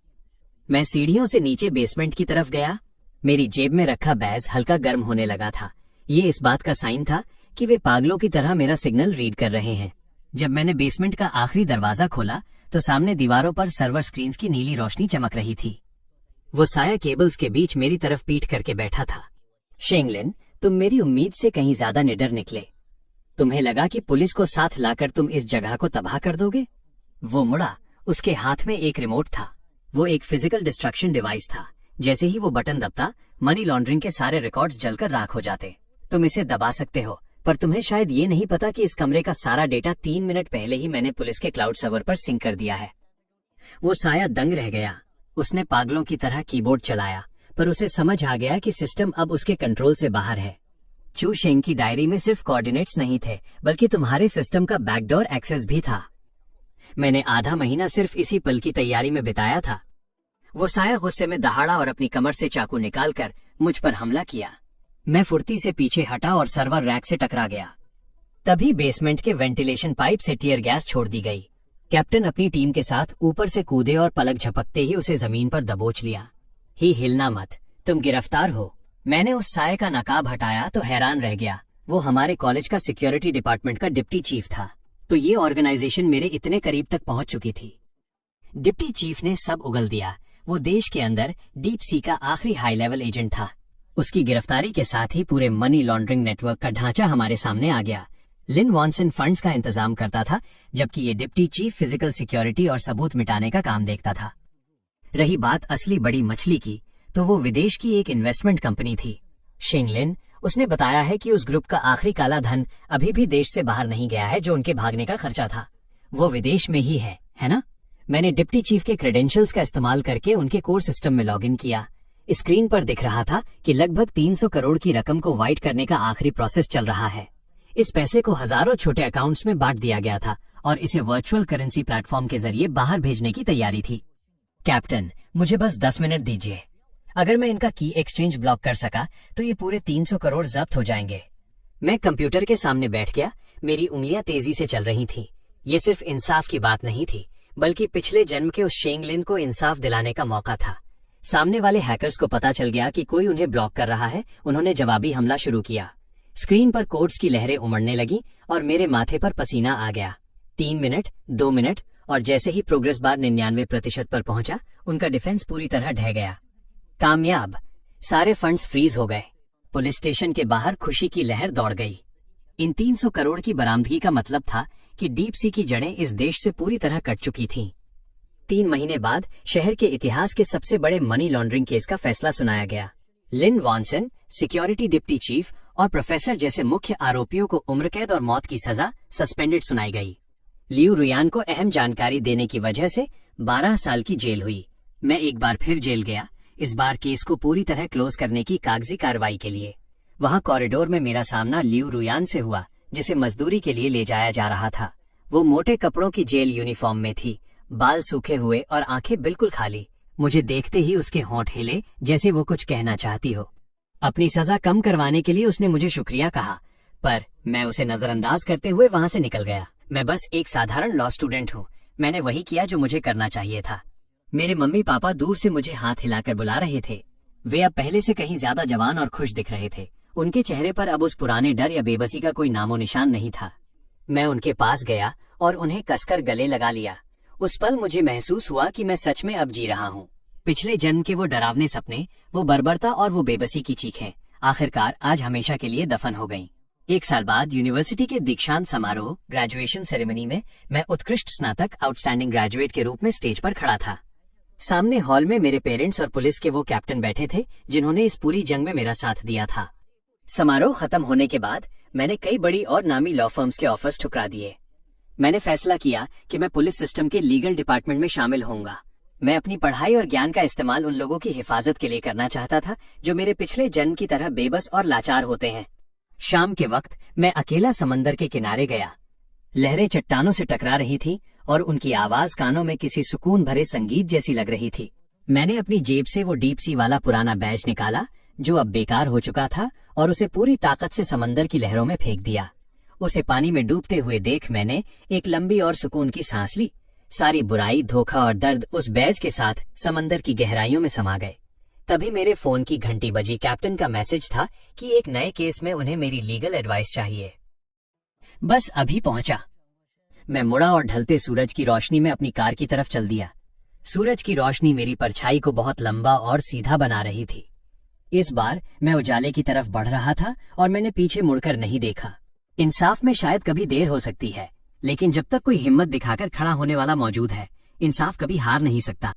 मैं सीढ़ियों से नीचे बेसमेंट की तरफ गया। मेरी जेब में रखा बैज हल्का गर्म होने लगा था। ये इस बात का साइन था कि वे पागलों की तरह मेरा सिग्नल रीड कर रहे हैं। जब मैंने बेसमेंट का आखिरी दरवाजा खोला तो सामने दीवारों पर सर्वर स्क्रीन्स की नीली रोशनी चमक रही थी। वो साया केबल्स के बीच मेरी तरफ पीठ करके बैठा था। शेंगलिन, तुम मेरी उम्मीद से कहीं ज्यादा निडर निकले। तुम्हें लगा कि पुलिस को साथ लाकर तुम इस जगह को तबाह कर दोगे? वो मुड़ा। उसके हाथ में एक रिमोट था। वो एक फिजिकल डिस्ट्रक्शन डिवाइस था। जैसे ही वो बटन दबता, मनी लॉन्ड्रिंग के सारे रिकॉर्ड्स जलकर राख हो जाते। तुम इसे दबा सकते हो, पर तुम्हें शायद ये नहीं पता कि इस कमरे का सारा डेटा 3 मिनट पहले ही मैंने पुलिस के क्लाउड सर्वर पर सिंक कर दिया है। वो साया दंग रह गया। उसने पागलों की तरह कीबोर्ड चलाया, पर उसे समझ आ गया कि सिस्टम अब उसके कंट्रोल से बाहर है। चू शेंग की डायरी में सिर्फ कोऑर्डिनेट्स नहीं थे, बल्कि तुम्हारे सिस्टम का बैकडोर एक्सेस भी था। मैंने आधा महीना सिर्फ इसी पल की तैयारी में बिताया था। वो साया गुस्से में दहाड़ा और अपनी कमर से चाकू निकालकर मुझ पर हमला किया। मैं फुर्ती से पीछे हटा और सर्वर रैक से टकरा गया। तभी बेसमेंट के वेंटिलेशन पाइप से टीयर गैस छोड़ दी गई। कैप्टन अपनी टीम के साथ ऊपर से कूदे और पलक झपकते ही उसे जमीन पर दबोच लिया। ही हिलना मत, तुम गिरफ्तार हो। मैंने उस साये का नकाब हटाया तो हैरान रह गया। वो हमारे कॉलेज का सिक्योरिटी डिपार्टमेंट का डिप्टी चीफ था। तो ये ऑर्गेनाइजेशन मेरे इतने करीब तक पहुंच चुकी थी। डिप्टी चीफ ने सब उगल दिया। वो देश के अंदर डीप सी का आखिरी हाई लेवल एजेंट था। उसकी गिरफ्तारी के साथ ही पूरे मनी लॉन्ड्रिंग नेटवर्क का ढांचा हमारे सामने आ गया। लिन वॉनसन फंड्स का इंतजाम करता था, जबकि ये डिप्टी चीफ फिजिकल सिक्योरिटी और सबूत मिटाने का काम देखता था। रही बात असली बड़ी मछली की, तो वो विदेश की एक इन्वेस्टमेंट कंपनी थी। शेंगलिन, उसने बताया है कि उस ग्रुप का आखिरी काला धन अभी भी देश से बाहर नहीं गया है, जो उनके भागने का खर्चा था। वो विदेश में ही है ना? मैंने डिप्टी चीफ के क्रेडेंशियल्स का इस्तेमाल करके उनके कोर सिस्टम में लॉगिन किया। स्क्रीन पर दिख रहा था कि लगभग 300 करोड़ की रकम को वाइट करने का आखिरी प्रोसेस चल रहा है। इस पैसे को हजारों छोटे अकाउंट्स में बांट दिया गया था और इसे वर्चुअल करेंसी प्लेटफॉर्म के जरिए बाहर भेजने की तैयारी थी। कैप्टन, मुझे बस 10 मिनट दीजिए। अगर मैं इनका की एक्सचेंज ब्लॉक कर सका तो ये पूरे 300 करोड़ जब्त हो जाएंगे। मैं कंप्यूटर के सामने बैठ गया। मेरी उंगलियां तेजी से चल रही थीं। ये सिर्फ इंसाफ की बात नहीं थी, बल्कि पिछले जन्म के उस शेंगलिन को इंसाफ दिलाने का मौका था। सामने वाले हैकर्स को पता चल गया कि कोई उन्हें ब्लॉक कर रहा है। उन्होंने जवाबी हमला शुरू किया। स्क्रीन पर कोड्स की लहरें उमड़ने लगी और मेरे माथे पर पसीना आ गया। 3 मिनट, 2 मिनट, और जैसे ही प्रोग्रेस बार 99% पर पहुंचा, उनका डिफेंस पूरी तरह ढह गया। कामयाब। सारे फंड्स फ्रीज हो गए। पुलिस स्टेशन के बाहर खुशी की लहर दौड़ गई। इन 300 करोड़ की बरामदगी का मतलब था कि डीप सी की जड़ें इस देश से पूरी तरह कट चुकी थीं। 3 महीने बाद शहर के इतिहास के सबसे बड़े मनी लॉन्ड्रिंग केस का फैसला सुनाया गया। लिन वॉनसन, सिक्योरिटी डिप्टी चीफ और प्रोफेसर जैसे मुख्य आरोपियों को उम्र कैद और मौत की सजा सस्पेंडेड सुनाई गई। लियू रुयान को अहम जानकारी देने की वजह से 12 साल की जेल हुई। मैं एक बार फिर जेल गया, इस बार केस को पूरी तरह क्लोज करने की कागजी कार्रवाई के लिए। वहां कॉरिडोर में मेरा सामना लियू रुयान से हुआ, जिसे मजदूरी के लिए ले जाया जा रहा था। वो मोटे कपड़ों की जेल यूनिफॉर्म में थी, बाल सूखे हुए और आंखें बिल्कुल खाली। मुझे देखते ही उसके होंठ हिले, जैसे वो कुछ कहना चाहती हो। अपनी सजा कम करवाने के लिए उसने मुझे शुक्रिया कहा, पर मैं उसे नजरअंदाज करते हुए वहां से निकल गया। मैं बस एक साधारण लॉ स्टूडेंट हूँ। मैंने वही किया जो मुझे करना चाहिए था। मेरे मम्मी पापा दूर से मुझे हाथ हिलाकर बुला रहे थे। वे अब पहले से कहीं ज्यादा जवान और खुश दिख रहे थे। उनके चेहरे पर अब उस पुराने डर या बेबसी का कोई नामो निशान नहीं था। मैं उनके पास गया और उन्हें कसकर गले लगा लिया। उस पल मुझे महसूस हुआ कि मैं सच में अब जी रहा हूँ। पिछले जन्म के वो डरावने सपने, वो बर्बरता और वो बेबसी की चीखें आखिरकार आज हमेशा के लिए दफन हो गईं। 1 साल बाद यूनिवर्सिटी के दीक्षांत समारोह, ग्रेजुएशन सेरेमनी में मैं उत्कृष्ट स्नातक, आउटस्टैंडिंग ग्रेजुएट के रूप में स्टेज पर खड़ा था। सामने हॉल में मेरे पेरेंट्स और पुलिस के वो कैप्टन बैठे थे जिन्होंने इस पूरी जंग में मेरा साथ दिया था। समारोह खत्म होने के बाद मैंने कई बड़ी और नामी लॉ फर्म्स के ऑफर्स ठुकरा दिए। मैंने फैसला किया कि मैं पुलिस सिस्टम के लीगल डिपार्टमेंट में शामिल होऊंगा। मैं अपनी पढ़ाई और ज्ञान का इस्तेमाल उन लोगों की हिफाजत के लिए करना चाहता था जो मेरे पिछले जन्म की तरह बेबस और लाचार होते हैं। शाम के वक्त मैं अकेला समंदर के किनारे गया। लहरें चट्टानों से टकरा रही थी और उनकी आवाज कानों में किसी सुकून भरे संगीत जैसी लग रही थी। मैंने अपनी जेब से वो डीप सी वाला पुराना बैज निकाला जो अब बेकार हो चुका था और उसे पूरी ताकत से समंदर की लहरों में फेंक दिया। उसे पानी में डूबते हुए देख मैंने एक लंबी और सुकून की सांस ली। सारी बुराई, धोखा और दर्द उस बैज के साथ समंदर की गहराइयों में समा गए। तभी मेरे फोन की घंटी बजी। कैप्टन का मैसेज था कि एक नए केस में उन्हें मेरी लीगल एडवाइस चाहिए। बस अभी पहुंचा। मैं मुड़ा और ढलते सूरज की रोशनी में अपनी कार की तरफ चल दिया। सूरज की रोशनी मेरी परछाई को बहुत लंबा और सीधा बना रही थी। इस बार मैं उजाले की तरफ बढ़ रहा था और मैंने पीछे मुड़कर नहीं देखा। इंसाफ में शायद कभी देर हो सकती है, लेकिन जब तक कोई हिम्मत दिखाकर खड़ा होने वाला मौजूद है, इंसाफ कभी हार नहीं सकता।